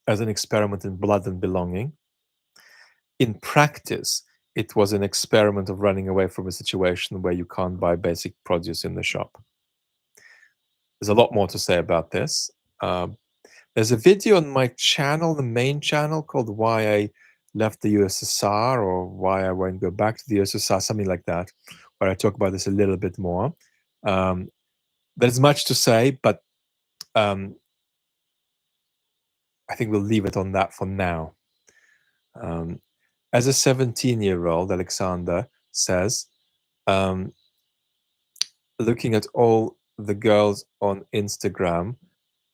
as an experiment in blood and belonging. In practice, it was an experiment of running away from a situation where you can't buy basic produce in the shop. There's a lot more to say about this, There's a video on my channel, the main channel, called "Why I Left the USSR" or "Why I Won't Go Back to the USSR," something like that, where I talk about this a little bit more. Um, there's much to say, but um, I think we'll leave it on that for now. Um, as a 17-year-old, Alexander says, um, looking at all the girls on Instagram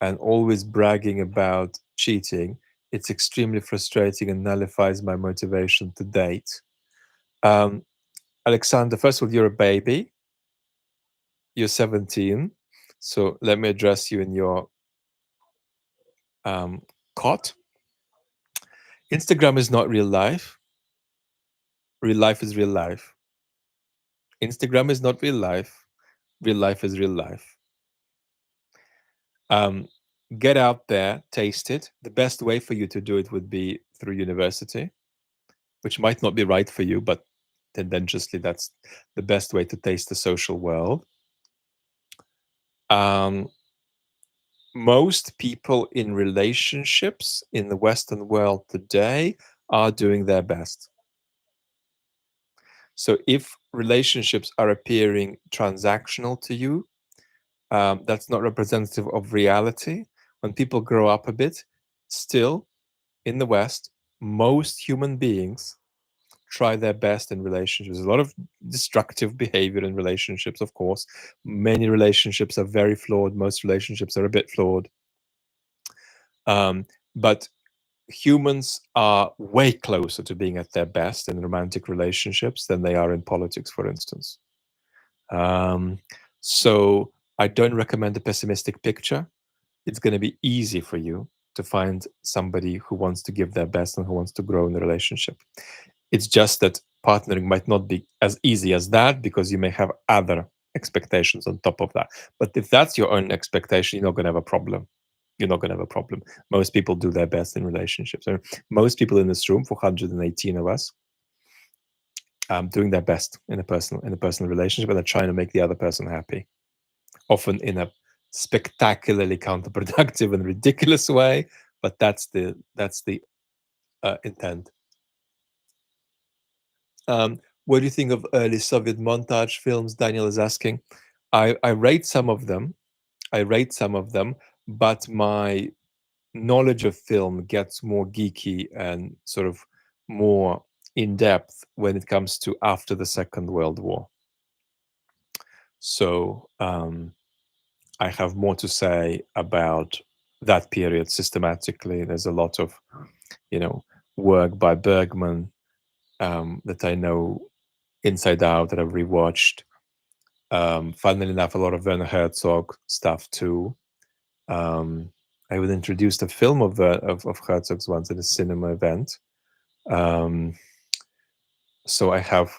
and always bragging about cheating, it's extremely frustrating and nullifies my motivation to date. Um, Alexander, first of all, you're a baby. You're 17. So let me address you in your cot. Instagram is not real life. Real life is real life. Instagram is not real life. Real life is real life. Um, get out there, taste it. The best way for you to do it would be through university, which might not be right for you, but tendentiously that's the best way to taste the social world. Most people in relationships in the Western world today are doing their best. So if relationships are appearing transactional to you, that's not representative of reality. When people grow up a bit, still in the West, most human beings try their best in relationships. There's a lot of destructive behavior in relationships, of course. Many relationships are very flawed. Most relationships are a bit flawed. But humans are way closer to being at their best in romantic relationships than they are in politics, for instance. So I don't recommend a pessimistic picture. It's going to be easy for you to find somebody who wants to give their best and who wants to grow in the relationship. It's just that partnering might not be as easy as that because you may have other expectations on top of that. But if that's your own expectation, you're not going to have a problem. You're not going to have a problem. Most people do their best in relationships. So most people in this room, 418 of us, doing their best in a personal relationship, and they're trying to make the other person happy, often in a spectacularly counterproductive and ridiculous way, but that's the intent. What do you think of early Soviet montage films? Daniel is asking. I rate some of them. But my knowledge of film gets more geeky and sort of more in depth when it comes to after the Second World War. So I have more to say about that period systematically. There's a lot of, work by Bergman that I know inside out that I've rewatched. Funnily enough, a lot of Werner Herzog stuff too. I was introduced a film of Herzog's once at a cinema event. So I have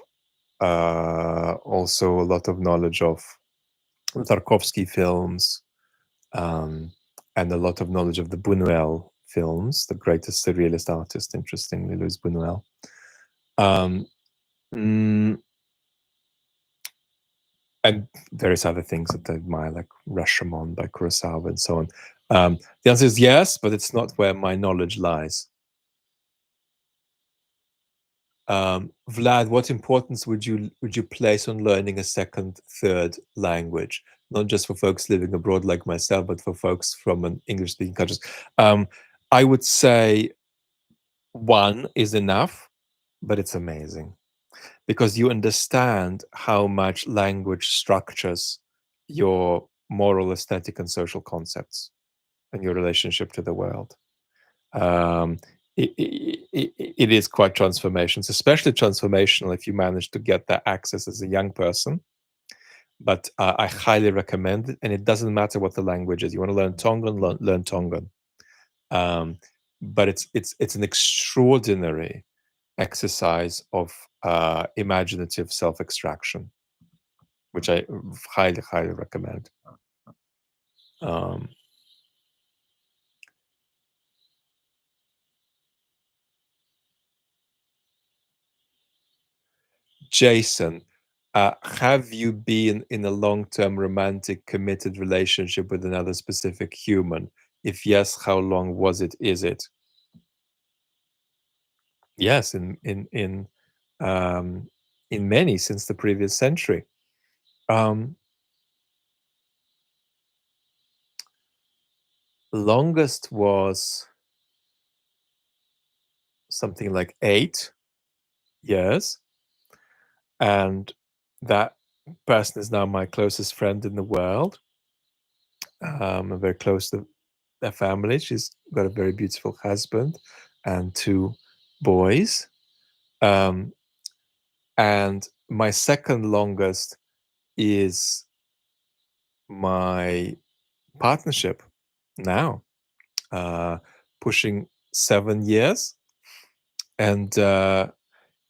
also a lot of knowledge of Tarkovsky films, and a lot of knowledge of the Buñuel films, the greatest surrealist artist, interestingly, Luis Buñuel. And various other things that I admire, like Rashomon by Kurosawa and so on. The answer is yes, but it's not where my knowledge lies. Vlad, what importance would you place on learning a second, third language, not just for folks living abroad like myself, but for folks from an English-speaking countries? I would say one is enough, but it's amazing because you understand how much language structures your moral, aesthetic, and social concepts and your relationship to the world. It is quite transformational, especially transformational if you manage to get that access as a young person. But I highly recommend it, and it doesn't matter what the language is. You want to learn Tongan, learn Tongan. But it's an extraordinary exercise of imaginative self-extraction, which I highly recommend. Jason, have you been in a long-term romantic committed relationship with another specific human? If yes, how long was it? Is it? Yes, um, in many since the previous century. Um, Longest was something like 8 years, and that person is now my closest friend in the world. I'm very close to their family. She's got a very beautiful husband and 2 boys. Um, and my second longest is my partnership now, uh, pushing 7 years. And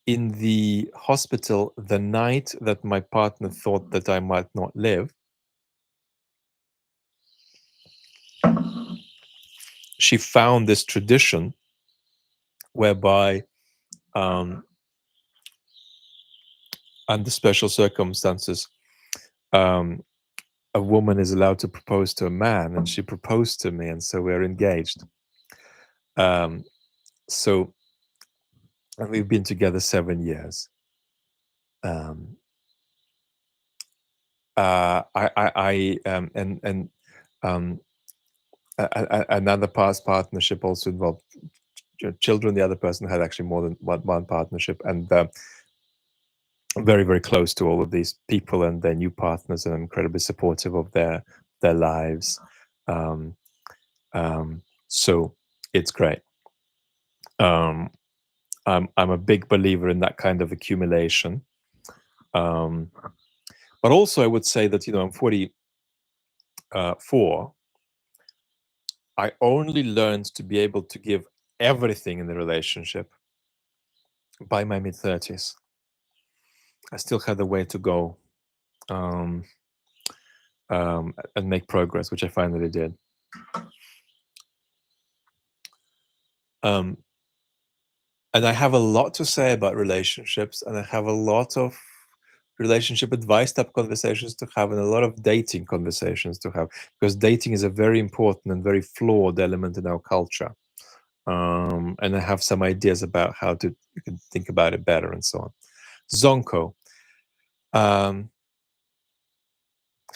in the hospital, the night that my partner thought that I might not live, she found this tradition whereby, um, under special circumstances, um, a woman is allowed to propose to a man, and she proposed to me, and so we're engaged. Um, so, and we've been together 7 years. Um, and um, another past partnership also involved children. The other person had actually more than one partnership, and very, very close to all of these people and their new partners, and incredibly supportive of their lives. Um, so it's great. Um, I'm a big believer in that kind of accumulation. Um, but also, I would say that I'm 44. I only learned to be able to give everything in the relationship by my mid 30s. I still had a way to go, um, and make progress, which I finally did. Um, and I have a lot to say about relationships, and I have a lot of relationship advice type conversations to have, and a lot of dating conversations to have, because dating is a very important and very flawed element in our culture. And I have some ideas about how to you can think about it better and so on. Zonko, um,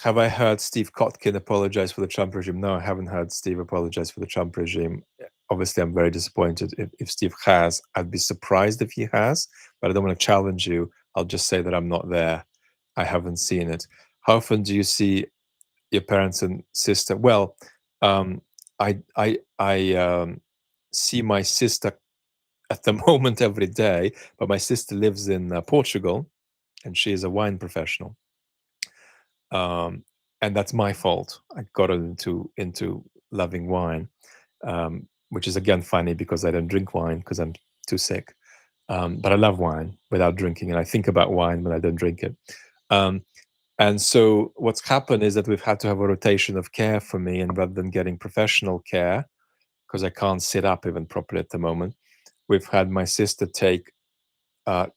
have I heard Steve Kotkin apologize for the Trump regime? No, I haven't heard Steve apologize for the Trump regime. Obviously, I'm very disappointed if Steve has. I'd be surprised if he has, but I don't want to challenge you. I'll just say that I'm not there. I haven't seen it. How often do you see your parents and sister? Well, I see my sister at the moment every day, but my sister lives in Portugal, and she is a wine professional. And that's my fault. I got into loving wine, which is again funny because I don't drink wine because I'm too sick. But I love wine without drinking, and I think about wine when I don't drink it. Um, and so what's happened is that we've had to have a rotation of care for me, and rather than getting professional care, because I can't sit up even properly at the moment, we've had my sister take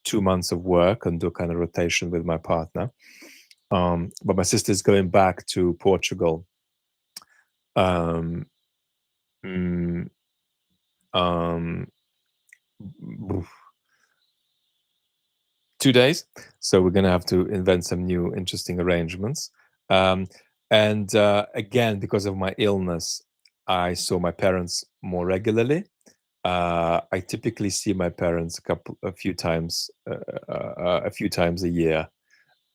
2 months of work and do a kind of rotation with my partner. But my sister's going back to Portugal, um, mm, um, 2 days. So we're going to have to invent some new interesting arrangements. Um, and again, because of my illness, I saw my parents more regularly. I typically see my parents a few times a year,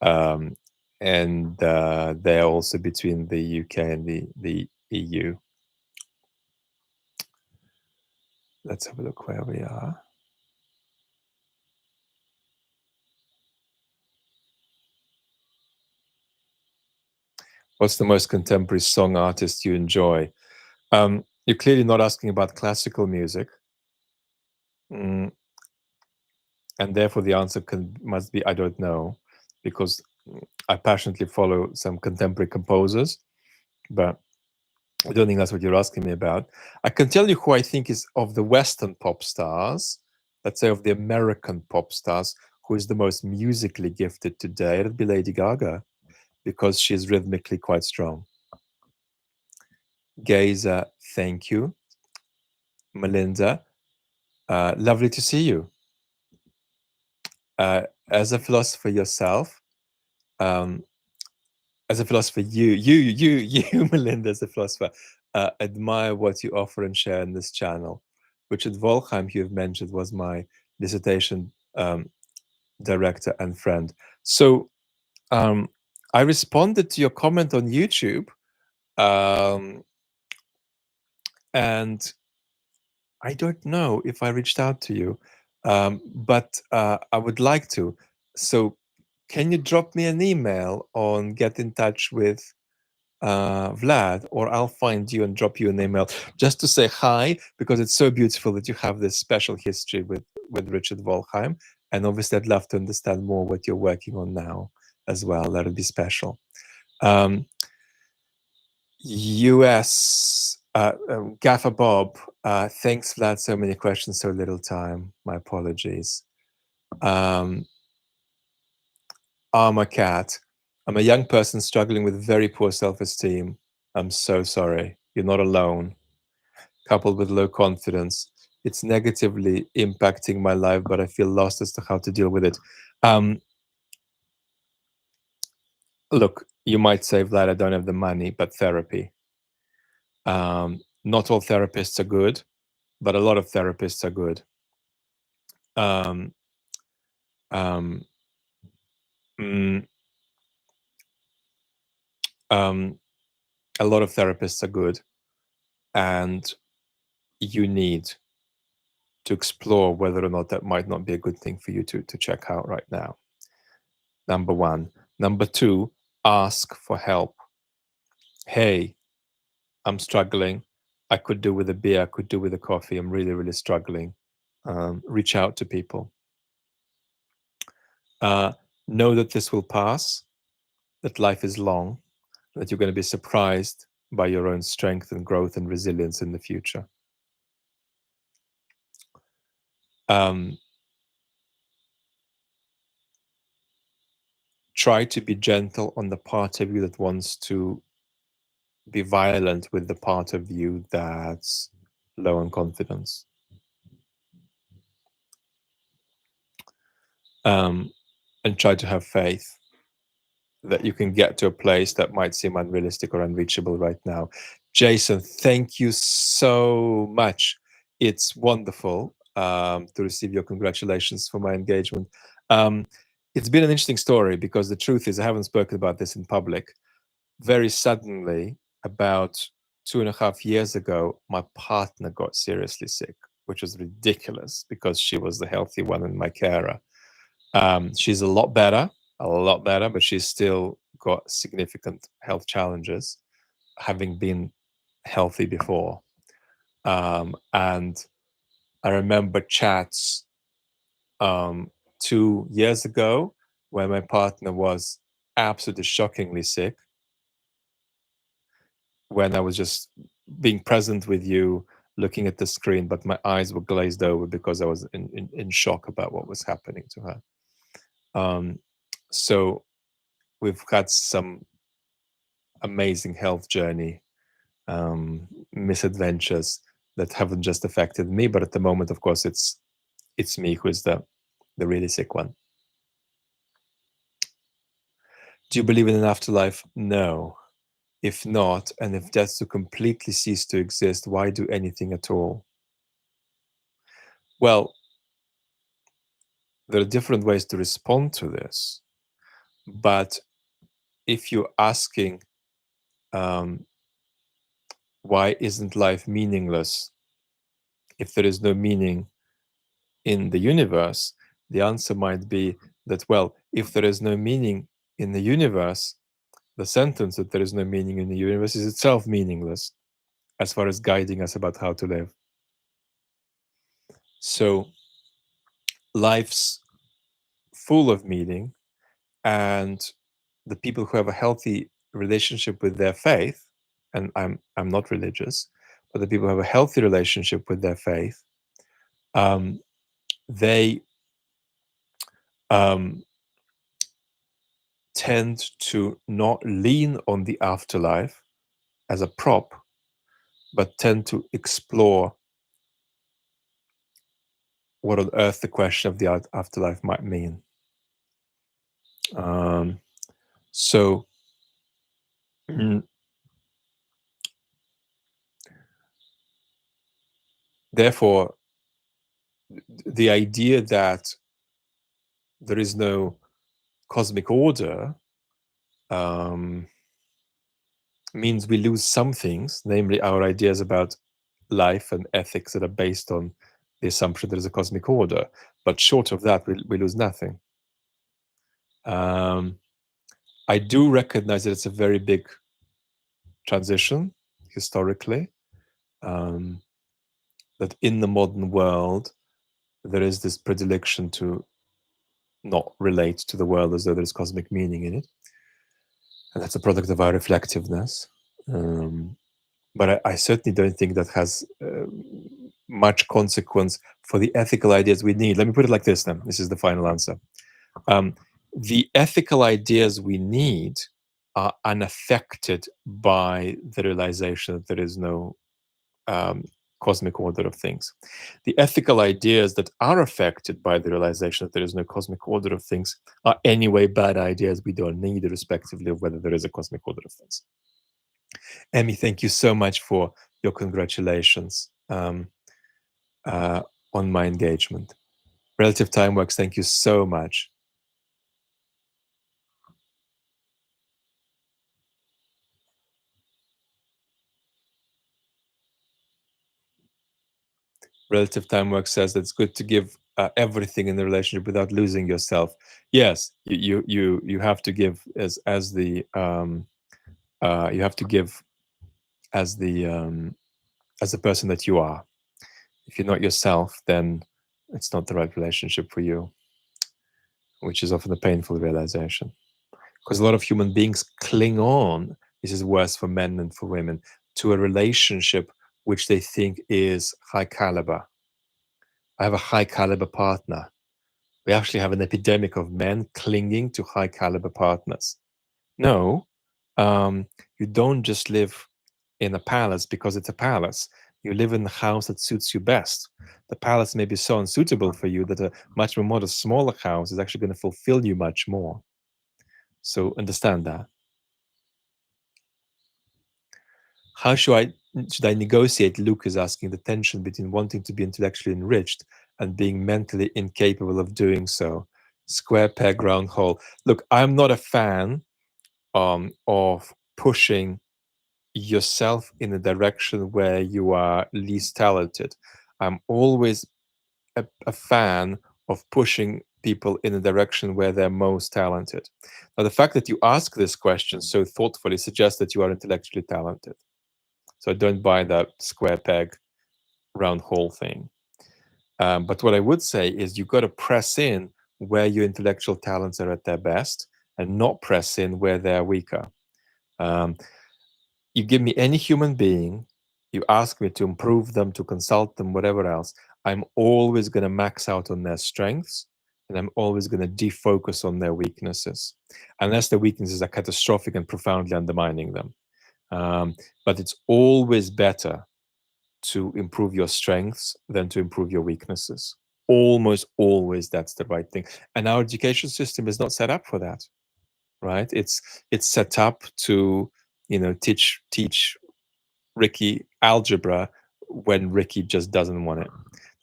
um, and they're also between the UK and the EU. Let's have a look where we are. What's the most contemporary song artist you enjoy? You're clearly not asking about classical music, and therefore the answer must be I don't know, because I passionately follow some contemporary composers, but I don't think that's what you're asking me about. I can tell you who I think is of the Western pop stars, let's say of the American pop stars, who is the most musically gifted today. It'd be Lady Gaga, because she's rhythmically quite strong. Gazer, thank you. Melinda, lovely to see you. As a philosopher yourself, um, as a philosopher, you, Melinda, as a philosopher, admire what you offer and share in this channel. Richard Volkheim, who you've mentioned, was my dissertation director and friend. So I responded to your comment on YouTube, and I don't know if I reached out to you, but I would like to. So can you drop me an email on get in touch with Vlad, or I'll find you and drop you an email just to say hi, because it's so beautiful that you have this special history with Richard Volkheim. And obviously, I'd love to understand more what you're working on now as well. That would be special. US Gaffer Bob, thanks, Vlad. So many questions, so little time. My apologies. Armor Cat, I'm a young person struggling with very poor self-esteem. I'm so sorry. You're not alone. Coupled with low confidence, it's negatively impacting my life, but I feel lost as to how to deal with it. Look, you might say, Vlad, I don't have the money, but therapy. Not all therapists are good, but a lot of therapists are good. Um, um, mm, a lot of therapists are good, and you need to explore whether or not that might not be a good thing for you to check out right now. Number one. Number two, ask for help. Hey, I'm struggling. I could do with a beer, I could do with a coffee. I'm really, really struggling. Reach out to people. Know that this will pass, that life is long, that you're going to be surprised by your own strength and growth and resilience in the future. Try to be gentle on the part of you that wants to be violent with the part of you that's low in confidence. And try to have faith that you can get to a place that might seem unrealistic or unreachable right now. Jason, thank you so much. It's wonderful to receive your congratulations for my engagement. It's been an interesting story, because the truth is I haven't spoken about this in public. Very suddenly, about 2.5 years ago, my partner got seriously sick, which was ridiculous because she was the healthy one and my carer. She's a lot better, but she's still got significant health challenges, having been healthy before. And I remember chats 2 years ago where my partner was absolutely shockingly sick, when I was just being present with you, looking at the screen, but my eyes were glazed over because I was in shock about what was happening to her. So we've had some amazing health journey misadventures that haven't just affected me, but at the moment, of course, it's me who is the really sick one. Do you believe in an afterlife? No. If not, and if death to completely cease to exist, why do anything at all? Well, there are different ways to respond to this, but if you're asking why isn't life meaningless if there is no meaning in the universe, the answer might be that, well, if there is no meaning in the universe, the sentence that there is no meaning in the universe is itself meaningless as far as guiding us about how to live. So life's full of meaning, and the people who have a healthy relationship with their faith, and I'm not religious, but the people who have a healthy relationship with their faith, they tend to not lean on the afterlife as a prop, but tend to explore what on earth the question of the afterlife might mean. So therefore, the idea that there is no cosmic order means we lose some things, namely our ideas about life and ethics that are based on the assumption there is a cosmic order. But short of that, we lose nothing. I do recognize that it's a very big transition historically, that in the modern world, there is this predilection to not relate to the world as though there's cosmic meaning in it. And that's a product of our reflectiveness. But I certainly don't think that has much consequence for the ethical ideas we need. Let me put it like this then. This is the final answer. The ethical ideas we need are unaffected by the realization that there is no cosmic order of things. The ethical ideas that are affected by the realization that there is no cosmic order of things are anyway bad ideas we don't need, irrespectively of whether there is a cosmic order of things. Emmy, thank you so much for your congratulations on my engagement. Relative Time Works, thank you so much. Relative Time Work says that it's good to give everything in the relationship without losing yourself. Yes, you have to give as the you have to give as the person that you are. If you're not yourself, then it's not the right relationship for you, which is often a painful realization. Because a lot of human beings cling on, this is worse for men than for women, to a relationship which they think is high caliber. I have a high caliber partner. We actually have an epidemic of men clinging to high caliber partners. No, you don't just live in a palace because it's a palace. You live in the house that suits you best. The palace may be so unsuitable for you that a much more modest, smaller house is actually going to fulfill you much more. So understand that. How should I negotiate? Luke is asking the tension between wanting to be intellectually enriched and being mentally incapable of doing so. Square peg, round hole. Look, I'm not a fan of pushing yourself in a direction where you are least talented. I'm always a fan of pushing people in a direction where they're most talented. Now, the fact that you ask this question so thoughtfully suggests that you are intellectually talented. So I don't buy that square peg, round hole thing. But what I would say is you've got to press in where your intellectual talents are at their best and not press in where they're weaker. You give me any human being, you ask me to improve them, to consult them, whatever else, I'm always going to max out on their strengths and I'm always going to defocus on their weaknesses, unless the weaknesses are catastrophic and profoundly undermining them. But it's always better to improve your strengths than to improve your weaknesses. Almost always that's the right thing. And our education system is not set up for that, right? It's set up to, teach Ricky algebra when Ricky just doesn't want it.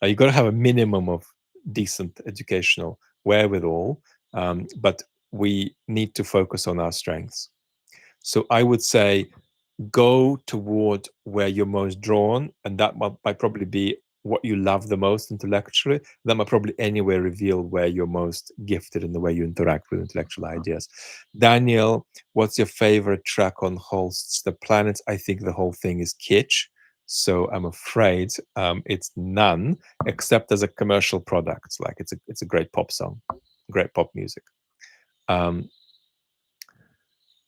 Now you've got to have a minimum of decent educational wherewithal, but we need to focus on our strengths. So I would say go toward where you're most drawn, and that might probably be what you love the most intellectually. That might probably anyway reveal where you're most gifted in the way you interact with intellectual ideas. Daniel, what's your favorite track on Holst's The Planets? I think the whole thing is kitsch, so I'm afraid it's none, except as a commercial product. Like it's a great pop song, great pop music. I'm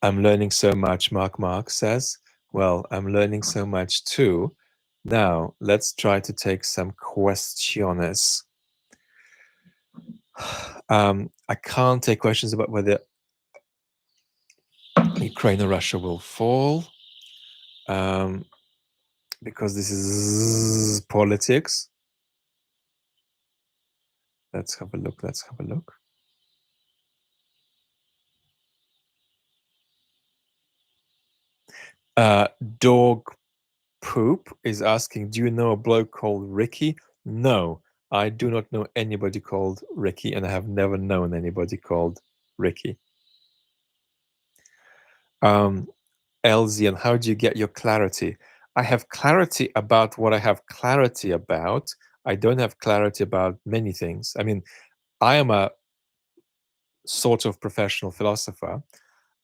learning so much, Mark says. Well, I'm learning so much too. Now, let's try to take some questions. I can't take questions about whether Ukraine or Russia will fall. because this is politics. Let's have a look. Let's have a look. Dog Poop is asking, do you know a bloke called Ricky? No, I do not know anybody called Ricky, and I have never known anybody called Ricky. Elsie, and how do you get your clarity? I have clarity about what I have clarity about. I don't have clarity about many things. I mean, I am a sort of professional philosopher.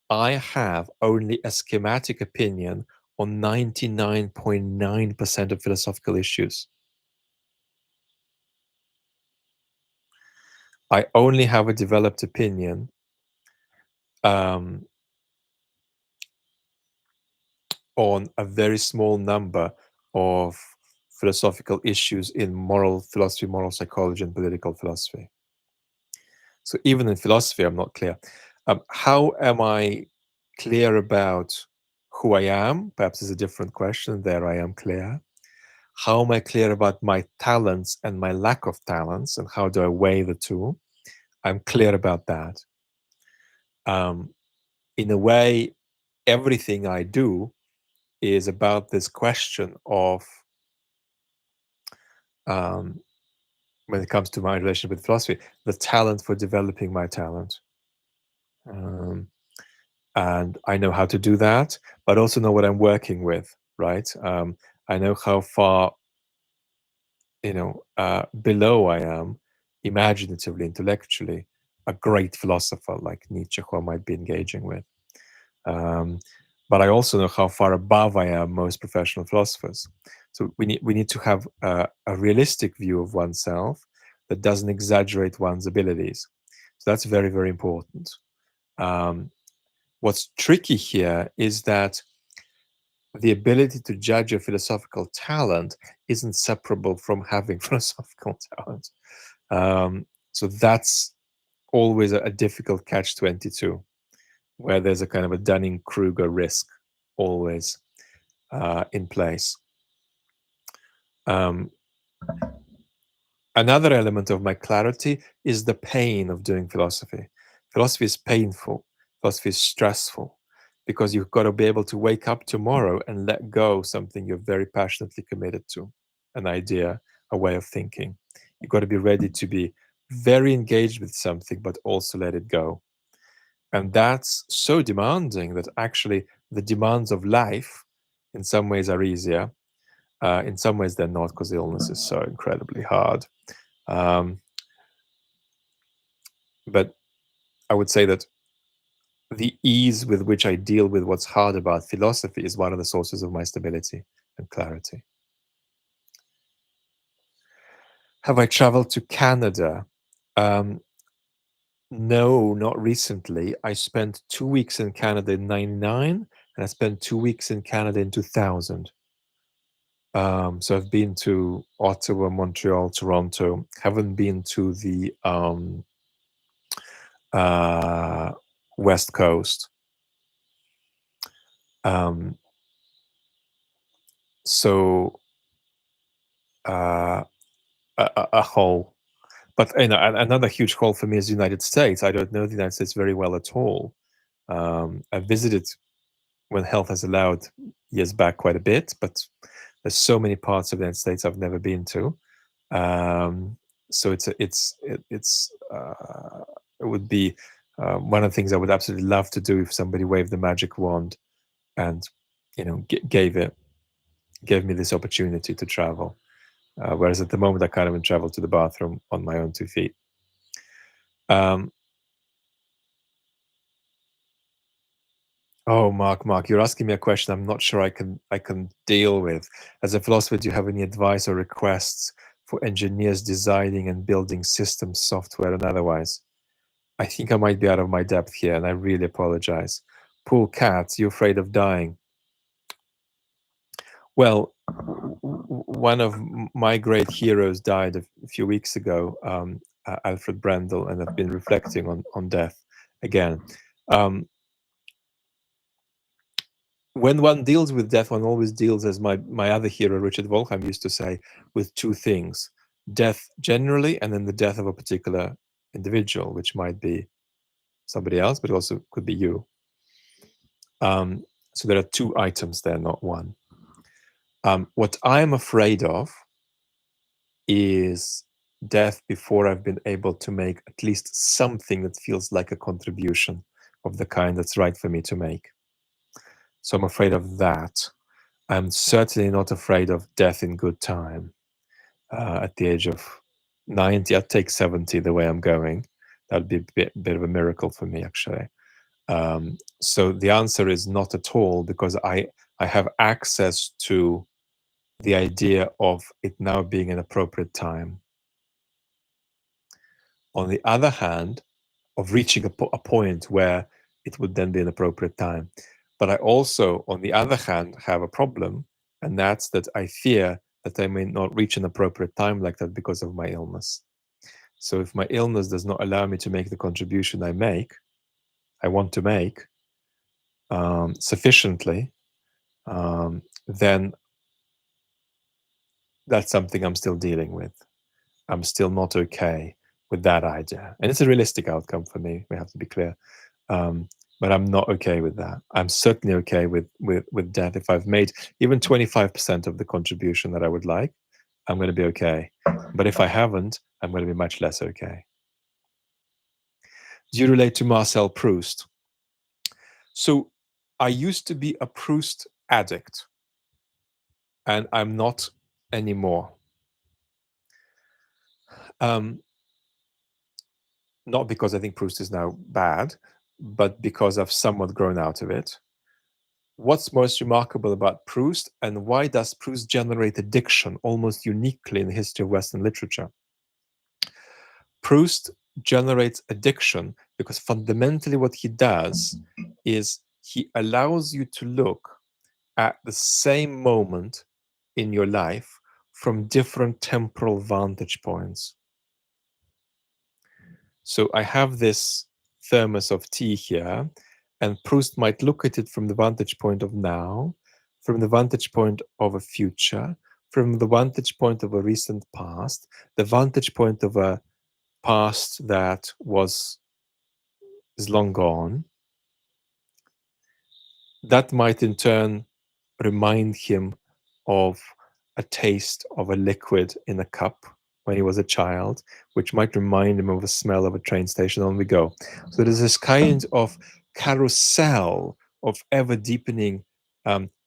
I have only a schematic opinion on 99.9% of philosophical issues. I only have a developed opinion on a very small number of philosophical issues in moral philosophy, moral psychology, and political philosophy. So even in philosophy, I'm not clear. How am I clear about who I am? Perhaps is a different question. There I am clear. How am I clear about my talents and my lack of talents, and how do I weigh the two? I'm clear about that. In a way, everything I do is about this question of when it comes to my relationship with philosophy, the talent for developing my talent. And I know how to do that, but also know what I'm working with, right? I know how far, below I am, imaginatively, intellectually, a great philosopher like Nietzsche, who I might be engaging with. Um, but I also know how far above I am most professional philosophers. So we need to have a realistic view of oneself that doesn't exaggerate one's abilities. So that's very, very important. What's tricky here is that the ability to judge a philosophical talent isn't separable from having philosophical talent. So that's always a difficult catch-22, where there's a kind of a Dunning-Kruger risk always in place. Another element of my clarity is the pain of doing philosophy. Philosophy is painful. Philosophy is stressful because you've got to be able to wake up tomorrow and let go something you're very passionately committed to, an idea, a way of thinking. You've got to be ready to be very engaged with something, but also let it go. And that's so demanding that actually the demands of life in some ways are easier. In some ways they're not, because illness is so incredibly hard. But I would say that the ease with which I deal with what's hard about philosophy is one of the sources of my stability and clarity. Have I traveled to Canada? No, not recently. I spent 2 weeks in Canada in '99, and I spent 2 weeks in Canada in 2000. So I've been to Ottawa, Montreal, Toronto. Haven't been to the West Coast. So a hole. But another huge hole for me is the United States. I don't know the United States very well at all. I visited when health has allowed years back quite a bit, but there's so many parts of the United States I've never been to. So it would be one of the things I would absolutely love to do if somebody waved the magic wand and gave me this opportunity to travel. Whereas at the moment I can't even travel to the bathroom on my own 2 feet. Oh, Mark, you're asking me a question I'm not sure I can deal with. As a philosopher, do you have any advice or requests for engineers designing and building systems, software, and otherwise? I think I might be out of my depth here, and I really apologize. Poor cat, you afraid of dying? Well, one of my great heroes died a few weeks ago, Alfred Brendel, and I've been reflecting on death again. when one deals with death, one always deals, as my other hero, Richard Wolfheim, used to say, with two things: death generally, and then the death of a particular individual, which might be somebody else, but also could be you. So there are two items there, not one. What I'm afraid of is death before I've been able to make at least something that feels like a contribution of the kind that's right for me to make. So I'm afraid of that. I'm certainly not afraid of death in good time. At the age of 90, I'd take 70 the way I'm going. That'd be a bit of a miracle for me, actually. So the answer is not at all, because I have access to the idea of it now being an appropriate time. On the other hand, of reaching a point where it would then be an appropriate time. But I also, on the other hand, have a problem, and that's that I fear that I may not reach an appropriate time like that because of my illness. So if my illness does not allow me to make the contribution I want to make sufficiently, then that's something I'm still dealing with. I'm still not okay with that idea. And it's a realistic outcome for me, we have to be clear. But I'm not okay with that. I'm certainly okay with death. If I've made even 25% of the contribution that I would like, I'm going to be okay. But if I haven't, I'm going to be much less okay. Do you relate to Marcel Proust? So I used to be a Proust addict, and I'm not anymore. Not because I think Proust is now bad, but because I've somewhat grown out of it. What's most remarkable about Proust, and why does Proust generate addiction almost uniquely in the history of Western literature? Proust generates addiction because fundamentally what he does is he allows you to look at the same moment in your life from different temporal vantage points. So I have this thermos of tea here, and Proust might look at it from the vantage point of now, from the vantage point of a future, from the vantage point of a recent past, the vantage point of a past that is long gone. That might in turn remind him of a taste of a liquid in a cup when he was a child, which might remind him of the smell of a train station. On we go. So there's this kind of carousel of ever deepening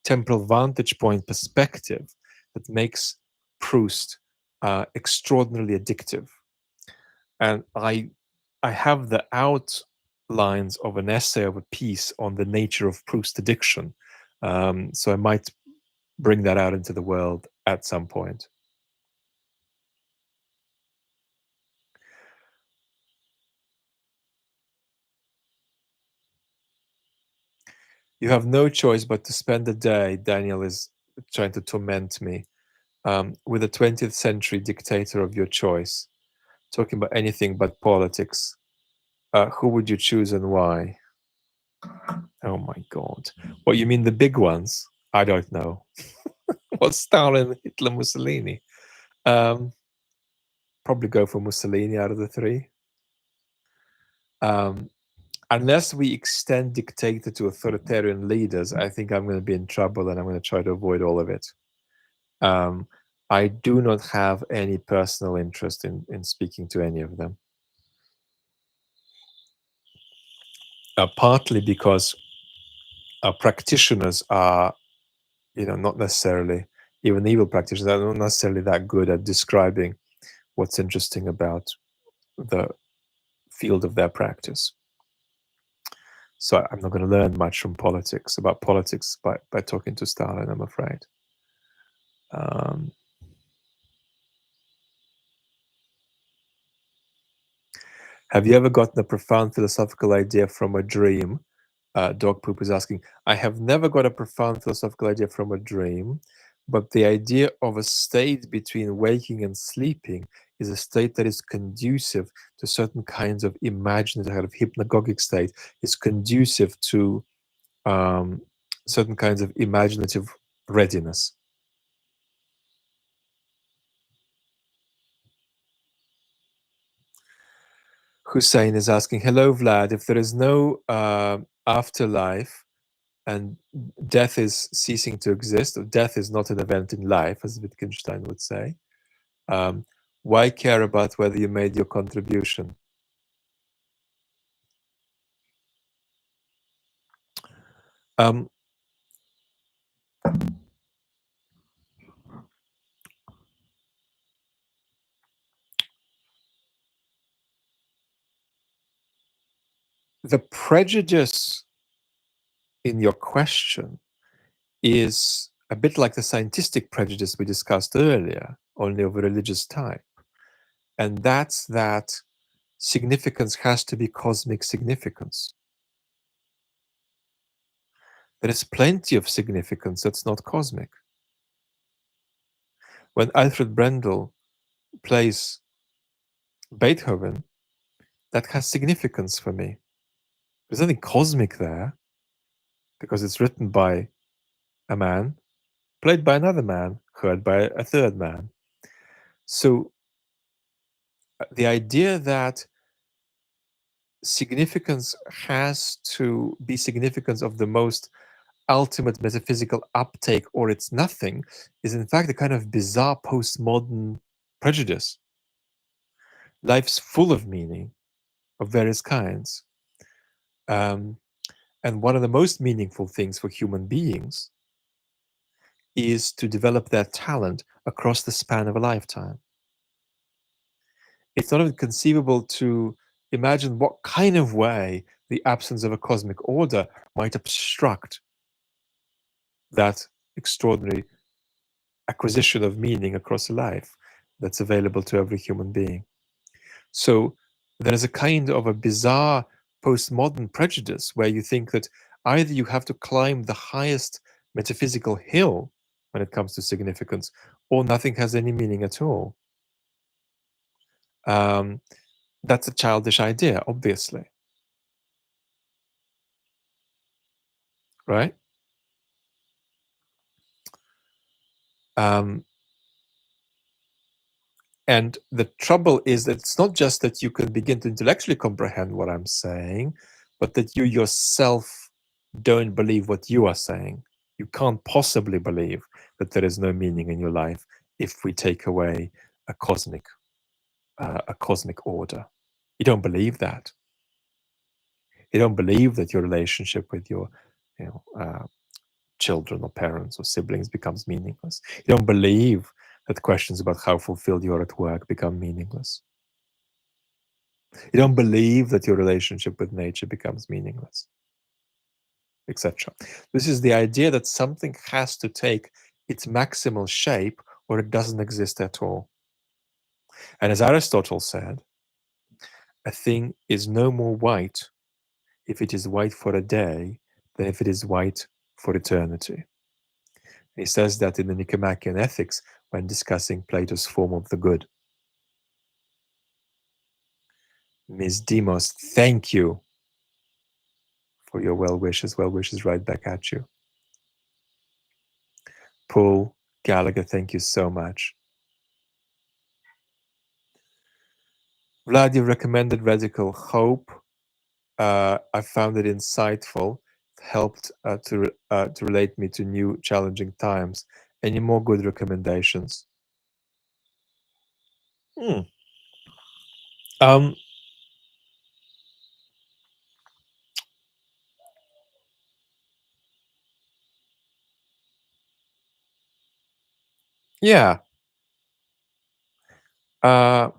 temporal vantage point perspective that makes Proust extraordinarily addictive. And I have the outlines of an essay, of a piece on the nature of Proust addiction. So I might bring that out into the world at some point. You have no choice but to spend the day, Daniel is trying to torment me, with a 20th century dictator of your choice, talking about anything but politics. Who would you choose and why? Oh my God. What, you mean the big ones? I don't know. What, Stalin, Hitler, Mussolini? Probably go for Mussolini out of the three. Unless we extend dictator to authoritarian leaders, I think I'm going to be in trouble, and I'm going to try to avoid all of it. I do not have any personal interest in speaking to any of them. Partly because practitioners are, not necessarily, even evil practitioners are not necessarily that good at describing what's interesting about the field of their practice. So I'm not going to learn much from politics, about politics, by talking to Stalin, I'm afraid. Have you ever gotten a profound philosophical idea from a dream? Dog Poop is asking. I have never got a profound philosophical idea from a dream, but the idea of a state between waking and sleeping is a state that is conducive to certain kinds of imaginative, kind of hypnagogic state, is conducive to certain kinds of imaginative readiness. Hussein is asking, hello, Vlad. If there is no afterlife and death is ceasing to exist, or death is not an event in life, as Wittgenstein would say, why care about whether you made your contribution? The prejudice in your question is a bit like the scientific prejudice we discussed earlier, only of a religious type. And that's that significance has to be cosmic significance. There is plenty of significance that's not cosmic. When Alfred Brendel plays Beethoven, that has significance for me. There's nothing cosmic there because it's written by a man, played by another man, heard by a third man. So the idea that significance has to be significance of the most ultimate metaphysical uptake or it's nothing is in fact a kind of bizarre postmodern prejudice. Life's full of meaning of various kinds. And one of the most meaningful things for human beings is to develop their talent across the span of a lifetime. It's not inconceivable to imagine what kind of way the absence of a cosmic order might obstruct that extraordinary acquisition of meaning across a life that's available to every human being. So there is a kind of a bizarre postmodern prejudice where you think that either you have to climb the highest metaphysical hill when it comes to significance, or nothing has any meaning at all. That's a childish idea, obviously. Right? And the trouble is that it's not just that you can begin to intellectually comprehend what I'm saying, but that you yourself don't believe what you are saying. You can't possibly believe that there is no meaning in your life if we take away a cosmic order. You don't believe that. You don't believe that your relationship with your, you know, children or parents or siblings becomes meaningless. You don't believe that questions about how fulfilled you are at work become meaningless. You don't believe that your relationship with nature becomes meaningless, etc. This is the idea that something has to take its maximal shape or it doesn't exist at all. And as Aristotle said, a thing is no more white if it is white for a day than if it is white for eternity. He says that in the Nicomachean Ethics when discussing Plato's form of the good. Ms. Demos, thank you for your well wishes. Well wishes right back at you. Paul Gallagher, thank you so much. Vlad, you recommended Radical Hope. I found it insightful. It helped to relate me to new challenging times. Any more good recommendations? Um, yeah. Let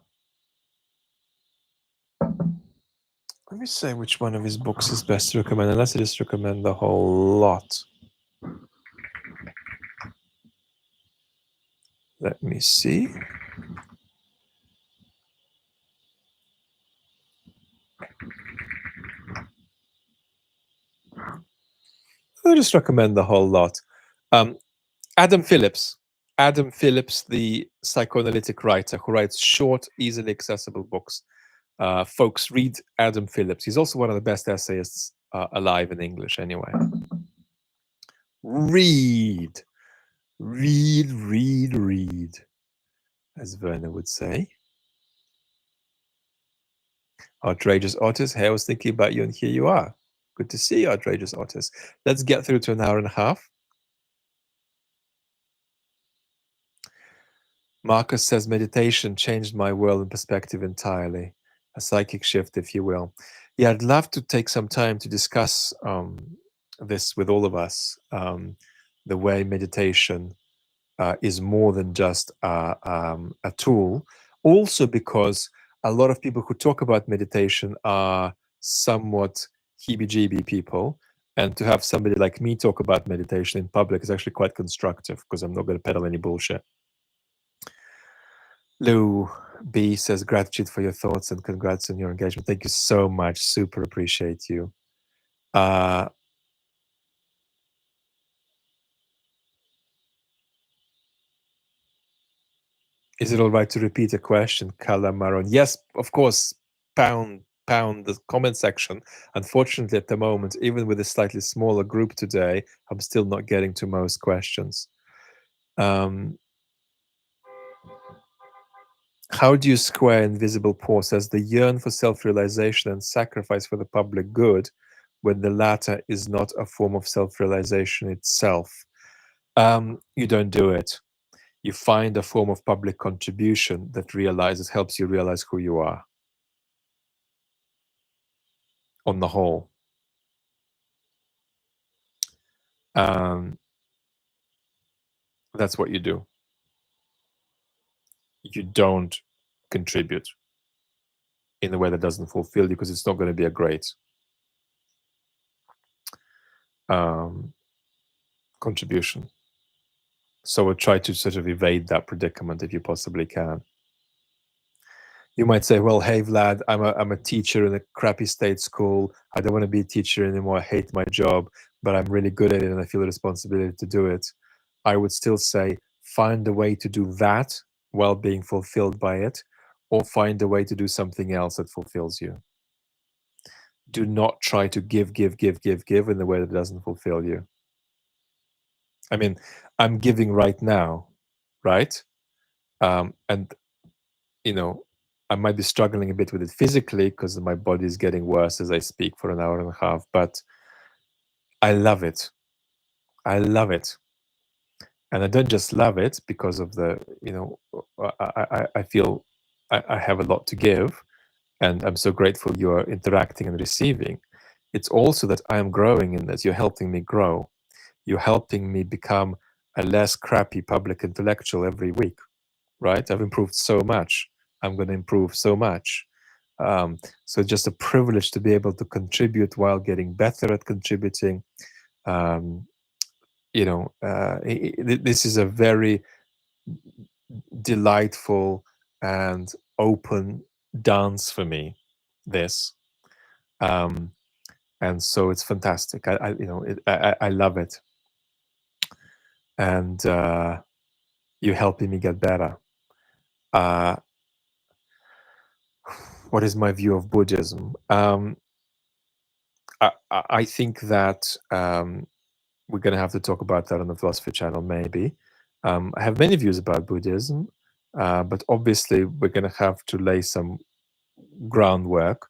me say which one of his books is best to recommend, unless I just recommend the whole lot. Let me see. I'll just recommend the whole lot. Adam Phillips. Adam Phillips, the psychoanalytic writer who writes short, easily accessible books. Folks, read Adam Phillips. He's also one of the best essayists alive in English, anyway. Read, read, read, read, as Werner would say. Outrageous Otis, hey, I was thinking about you, and here you are. Good to see you, Outrageous Otis. Let's get through to an hour and a half. Marcus says meditation changed my world and perspective entirely. A psychic shift, if you will. Yeah, I'd love to take some time to discuss this with all of us. The way meditation is more than just a tool. Also, because a lot of people who talk about meditation are somewhat heebie-jeebie people. And to have somebody like me talk about meditation in public is actually quite constructive because I'm not going to peddle any bullshit. Lou B says, gratitude for your thoughts and congrats on your engagement. Thank you so much. Super appreciate you. Is it all right to repeat a question, Calamaron? Yes, of course. Pound the comment section. Unfortunately, at the moment, even with a slightly smaller group today, I'm still not getting to most questions. How do you square Invisible Paw says the yearn for self-realization and sacrifice for the public good when the latter is not a form of self-realization itself? You don't do it. You find a form of public contribution that helps you realize who you are on the whole. That's what you do. You don't contribute in a way that doesn't fulfill you because it's not going to be a great contribution. So I try to sort of evade that predicament if you possibly can. You might say, well, hey, Vlad, I'm a teacher in a crappy state school. I don't want to be a teacher anymore. I hate my job, but I'm really good at it and I feel a responsibility to do it. I would still say, find a way to do that while being fulfilled by it, or find a way to do something else that fulfills you. Do not try to give in the way that doesn't fulfill you. I mean, I'm giving right now, right? And you know, I might be struggling a bit with it physically because my body is getting worse as I speak for an hour and a half, but I love it. I love it. And I don't just love it because of the, I feel I have a lot to give and I'm so grateful you're interacting and receiving. It's also that I am growing in this. You're helping me grow. You're helping me become a less crappy public intellectual every week, right? I've improved so much. I'm going to improve so much. So it's just a privilege to be able to contribute while getting better at contributing. Um, this is a very delightful and open dance for me. This, and so it's fantastic. I love it, and you're helping me get better. What is my view of Buddhism? I think that we're going to have to talk about that on the Philosophy Channel, maybe. I have many views about Buddhism, but obviously we're going to have to lay some groundwork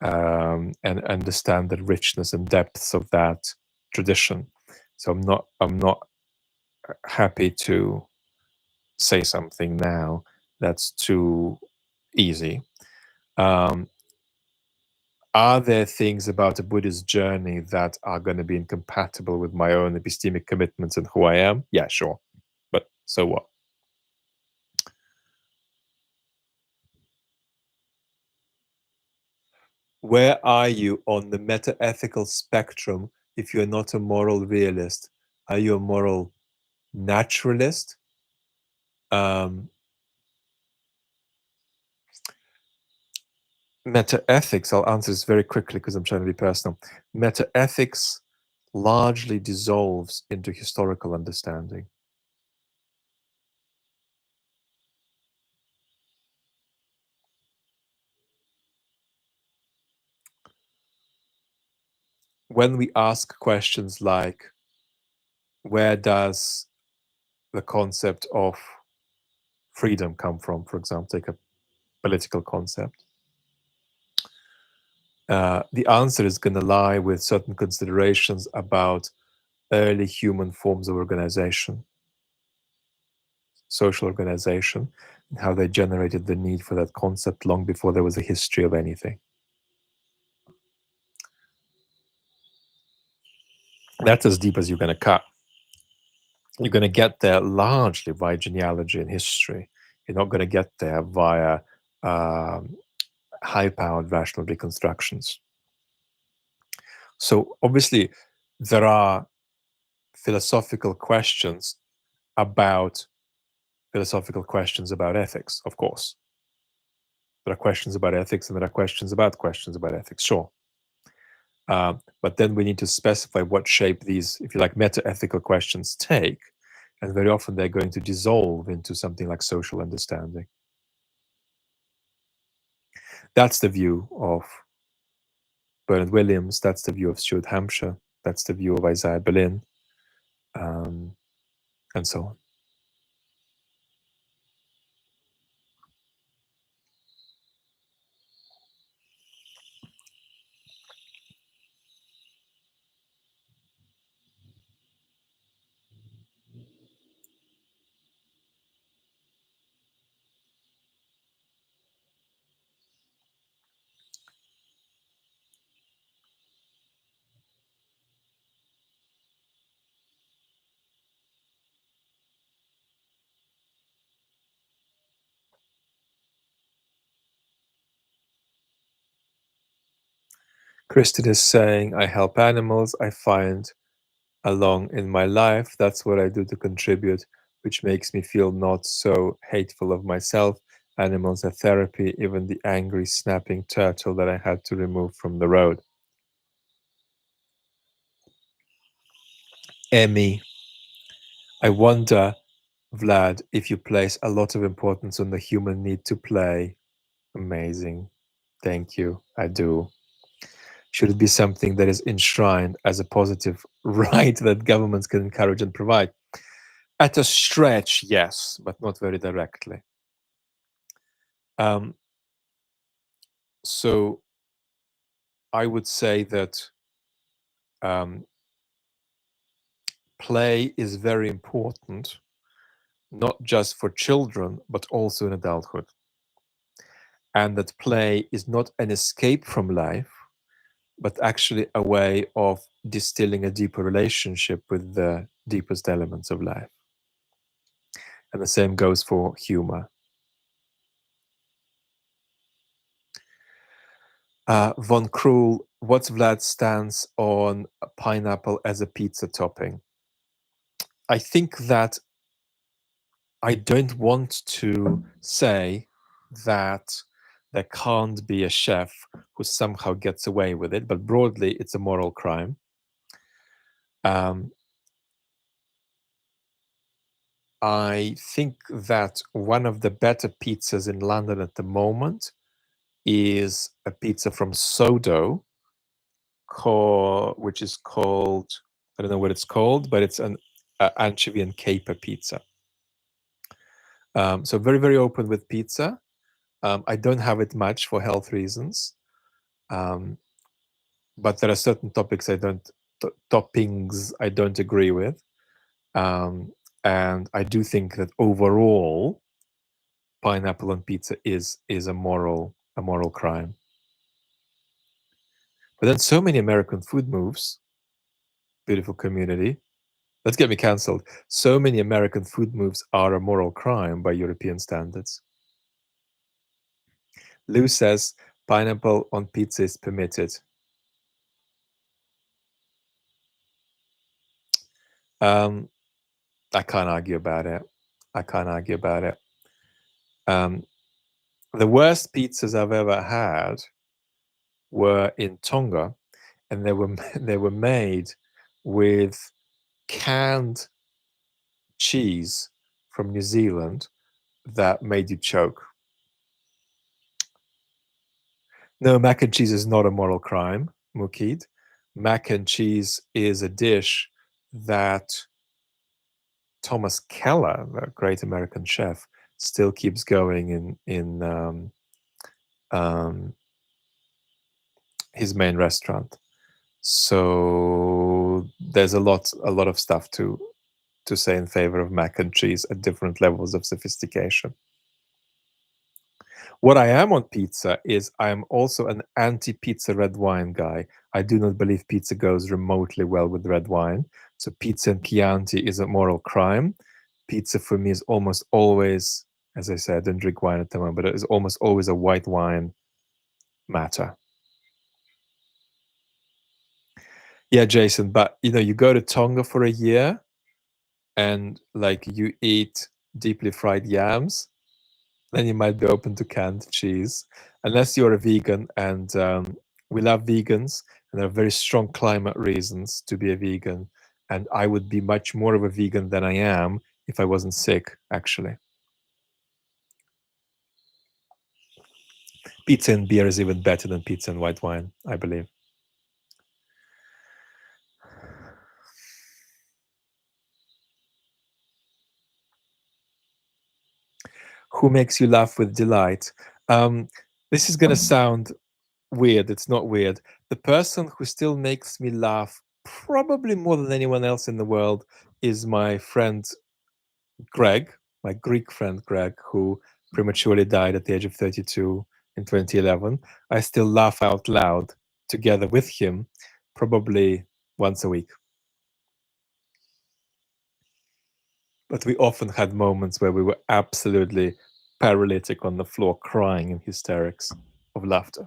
and understand the richness and depths of that tradition. So I'm not happy to say something now that's too easy. Are there things about a Buddhist journey that are going to be incompatible with my own epistemic commitments and who I am? Yeah, sure. But so what? Where are you on the meta-ethical spectrum if you're not a moral realist? Are you a moral naturalist? Meta-ethics, I'll answer this very quickly because I'm trying to be personal. Meta-ethics largely dissolves into historical understanding. When we ask questions like, where does the concept of freedom come from? For example, take a political concept. The answer is going to lie with certain considerations about early human forms of organization, social organization, and how they generated the need for that concept long before there was a history of anything. That's as deep as you're going to cut. You're going to get there largely via genealogy and history. You're not going to get there via high-powered rational reconstructions. So obviously, there are philosophical questions about ethics, of course. There are questions about ethics and there are questions about ethics, sure. But then we need to specify what shape these, if you like, meta-ethical questions take. And very often they're going to dissolve into something like social understanding. That's the view of Bernard Williams. That's the view of Stuart Hampshire. That's the view of Isaiah Berlin, and so on. Kristen is saying, I help animals. I find along in my life. That's what I do to contribute, which makes me feel not so hateful of myself. Animals are therapy, even the angry, snapping turtle that I had to remove from the road. Emmy, I wonder, Vlad, if you place a lot of importance on the human need to play. Amazing. Thank you. I do. Should it be something that is enshrined as a positive right that governments can encourage and provide? At a stretch, yes, but not very directly. So I would say that play is very important, not just for children, but also in adulthood. And that play is not an escape from life, but actually a way of distilling a deeper relationship with the deepest elements of life. And the same goes for humor. Von Krul, what's Vlad's stance on pineapple as a pizza topping? I think that I don't want to say that there can't be a chef who somehow gets away with it, but broadly, it's a moral crime. I think that one of the better pizzas in London at the moment is a pizza from Sodo, which is called, I don't know what it's called, but it's an anchovy and caper pizza. So very, very open with pizza. I don't have it much for health reasons. But there are certain topics toppings I don't agree with. And I do think that overall, pineapple on pizza is a moral crime. But then so many American food moves, beautiful community. Let's get me cancelled. So many American food moves are a moral crime by European standards. Lou says pineapple on pizza is permitted. I can't argue about it. The worst pizzas I've ever had were in Tonga, and they were made with canned cheese from New Zealand that made you choke. No, mac and cheese is not a moral crime, Mukid. Mac and cheese is a dish that Thomas Keller, the great American chef, still keeps going in his main restaurant. So there's a lot of stuff to say in favor of mac and cheese at different levels of sophistication. What I am on pizza is I am also an anti-pizza red wine guy. I do not believe pizza goes remotely well with red wine. So pizza and Chianti is a moral crime. Pizza for me is almost always, as I said, I don't drink wine at the moment, but it is almost always a white wine matter. Yeah, Jason, but you go to Tonga for a year and like you eat deeply fried yams, then you might be open to canned cheese, unless you're a vegan. And we love vegans, and there are very strong climate reasons to be a vegan. And I would be much more of a vegan than I am if I wasn't sick, actually. Pizza and beer is even better than pizza and white wine, I believe. Who makes you laugh with delight? This is going to sound weird. It's not weird. The person who still makes me laugh probably more than anyone else in the world is my friend Greg, my Greek friend Greg, who prematurely died at the age of 32 in 2011. I still laugh out loud together with him probably once a week. But we often had moments where we were absolutely paralytic on the floor, crying in hysterics of laughter.